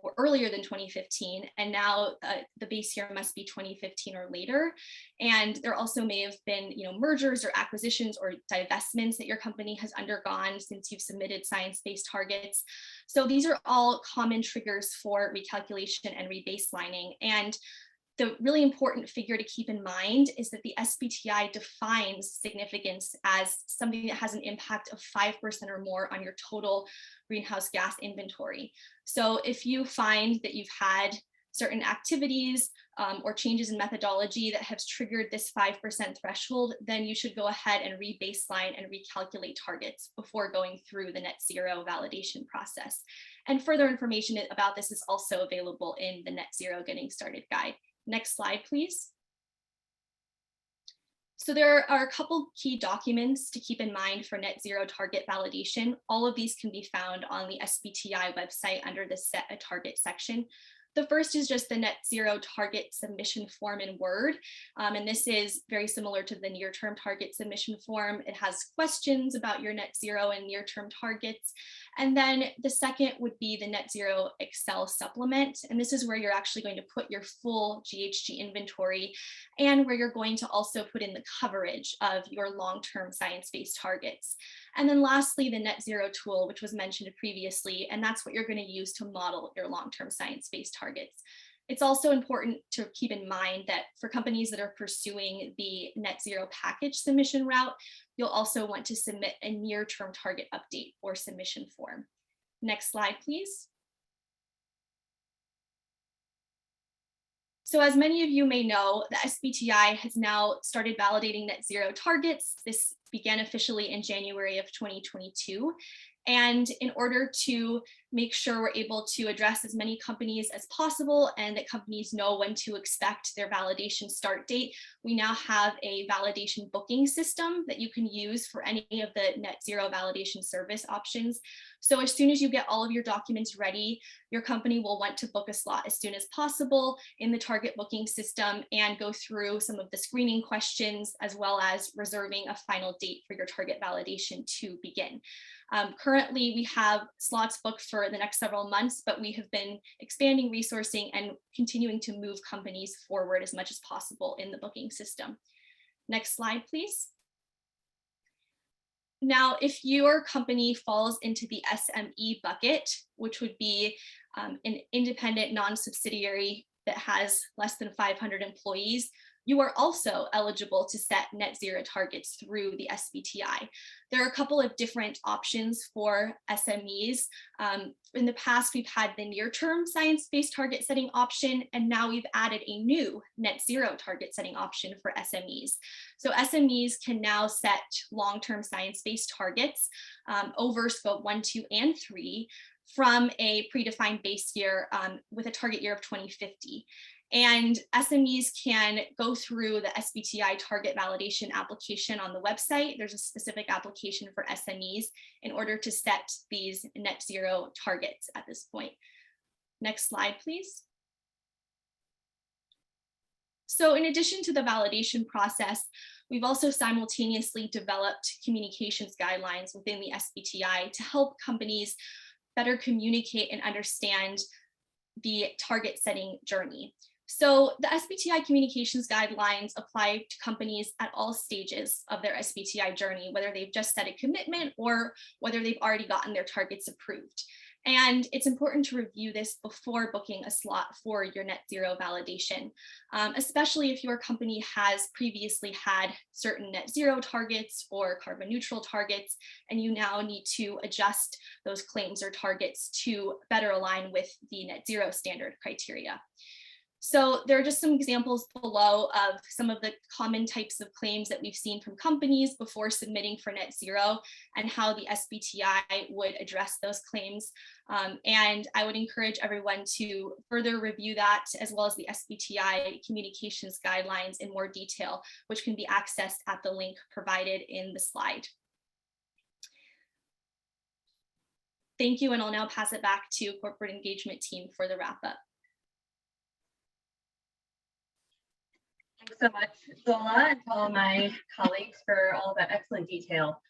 or earlier than 2015, and now the base year must be 2015 or later. And there also may have been, mergers or acquisitions or divestments that your company has undergone since you've submitted science-based targets. So these are all common triggers for recalculation and rebaselining. And the really important figure to keep in mind is that the SBTi defines significance as something that has an impact of 5% or more on your total greenhouse gas inventory. So if you find that you've had certain activities or changes in methodology that have triggered this 5% threshold, then you should go ahead and rebaseline and recalculate targets before going through the net zero validation process. And further information about this is also available in the Net Zero Getting Started guide. Next slide, please. So there are a couple key documents to keep in mind for net zero target validation. All of these can be found on the SBTi website under the Set a Target section. The first is just the net zero target submission form in Word. And this is very similar to the near-term target submission form. It has questions about your net zero and near-term targets. And then the second would be the Net Zero Excel supplement. And this is where you're actually going to put your full GHG inventory and where you're going to also put in the coverage of your long-term science-based targets. And then lastly, the Net Zero tool, which was mentioned previously, and that's what you're going to use to model your long-term science-based targets. It's also important to keep in mind that for companies that are pursuing the net zero package submission route, you'll also want to submit a near-term target update or submission form. Next slide, please. So as many of you may know, the SBTi has now started validating net zero targets. This began officially in January of 2022. And in order to make sure we're able to address as many companies as possible and that companies know when to expect their validation start date, we now have a validation booking system that you can use for any of the net zero validation service options. So as soon as you get all of your documents ready, your company will want to book a slot as soon as possible in the target booking system and go through some of the screening questions, as well as reserving a final date for your target validation to begin. Currently, we have slots booked for the next several months, but we have been expanding resourcing and continuing to move companies forward as much as possible in the booking system. Next slide, please. Now, if your company falls into the SME bucket, which would be an independent non-subsidiary that has less than 500 employees, you are also eligible to set net zero targets through the SBTi. There are a couple of different options for SMEs. In the past, we've had the near-term science-based target setting option, and now we've added a new net zero target setting option for SMEs. So SMEs can now set long-term science-based targets over scope 1, 2, and 3 from a predefined base year with a target year of 2050. And SMEs can go through the SBTi target validation application on the website. There's a specific application for SMEs in order to set these net zero targets at this point. Next slide, please. So in addition to the validation process, we've also simultaneously developed communications guidelines within the SBTi to help companies better communicate and understand the target setting journey. So the SBTi communications guidelines apply to companies at all stages of their SBTi journey, whether they've just set a commitment or whether they've already gotten their targets approved. And it's important to review this before booking a slot for your net zero validation, especially if your company has previously had certain net zero targets or carbon neutral targets, and you now need to adjust those claims or targets to better align with the net zero standard criteria. So there are just some examples below of some of the common types of claims that we've seen from companies before submitting for net zero and how the SBTi would address those claims. And I would encourage everyone to further review that, as well as the SBTi communications guidelines in more detail, which can be accessed at the link provided in the slide. Thank you, and I'll now pass it back to corporate engagement team for the wrap up. Thanks so much, Zola, and to all my colleagues for all of that excellent detail.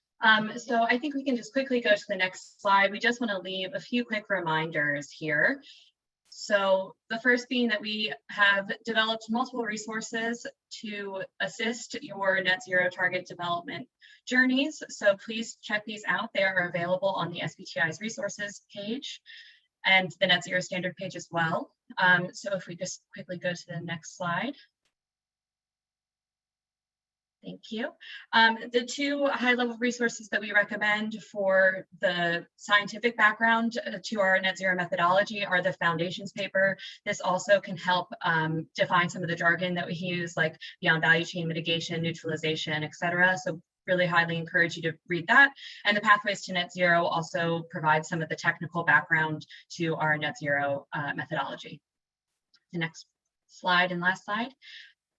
So I think we can just quickly go to the next slide. We just want to leave a few quick reminders here. So the first being that we have developed multiple resources to assist your net zero target development journeys. So please check these out. They are available on the SBTi's resources page and the net zero standard page as well. So if we just quickly go to the next slide. Thank you. The two high-level resources that we recommend for the scientific background to our net zero methodology are the foundations paper. This also can help define some of the jargon that we use, like beyond value chain mitigation, neutralization, et cetera. So really highly encourage you to read that. And the Pathways to Net Zero also provides some of the technical background to our net zero methodology. The next slide and last slide.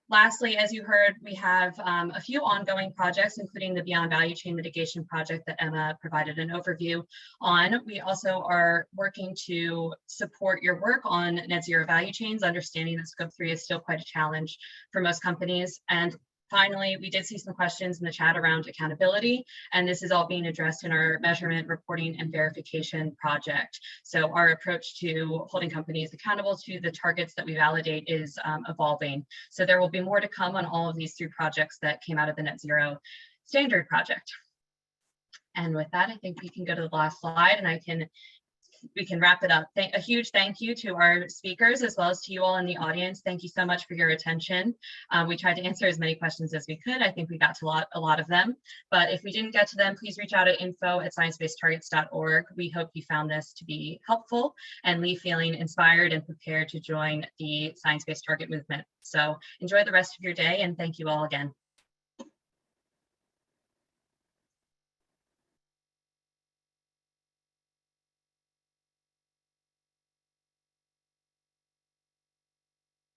Lastly, as you heard, we have a few ongoing projects, including the Beyond Value Chain Mitigation project that Emma provided an overview on. We also are working to support your work on net zero value chains, understanding that scope 3 is still quite a challenge for most companies. And finally, we did see some questions in the chat around accountability, and this is all being addressed in our measurement, reporting, and verification project. So our approach to holding companies accountable to the targets that we validate is evolving. So there will be more to come on all of these 3 projects that came out of the Net Zero Standard project. And with that, I think we can go to the last slide, and we can wrap it up. A huge thank you to our speakers, as well as to you all in the audience. Thank you so much for your attention. We tried to answer as many questions as we could. I think we got to a lot of them, but if we didn't get to them, please reach out at info@sciencebastargets.org. We hope you found this to be helpful and leave feeling inspired and prepared to join the science-based target movement. So enjoy the rest of your day, and thank you all again.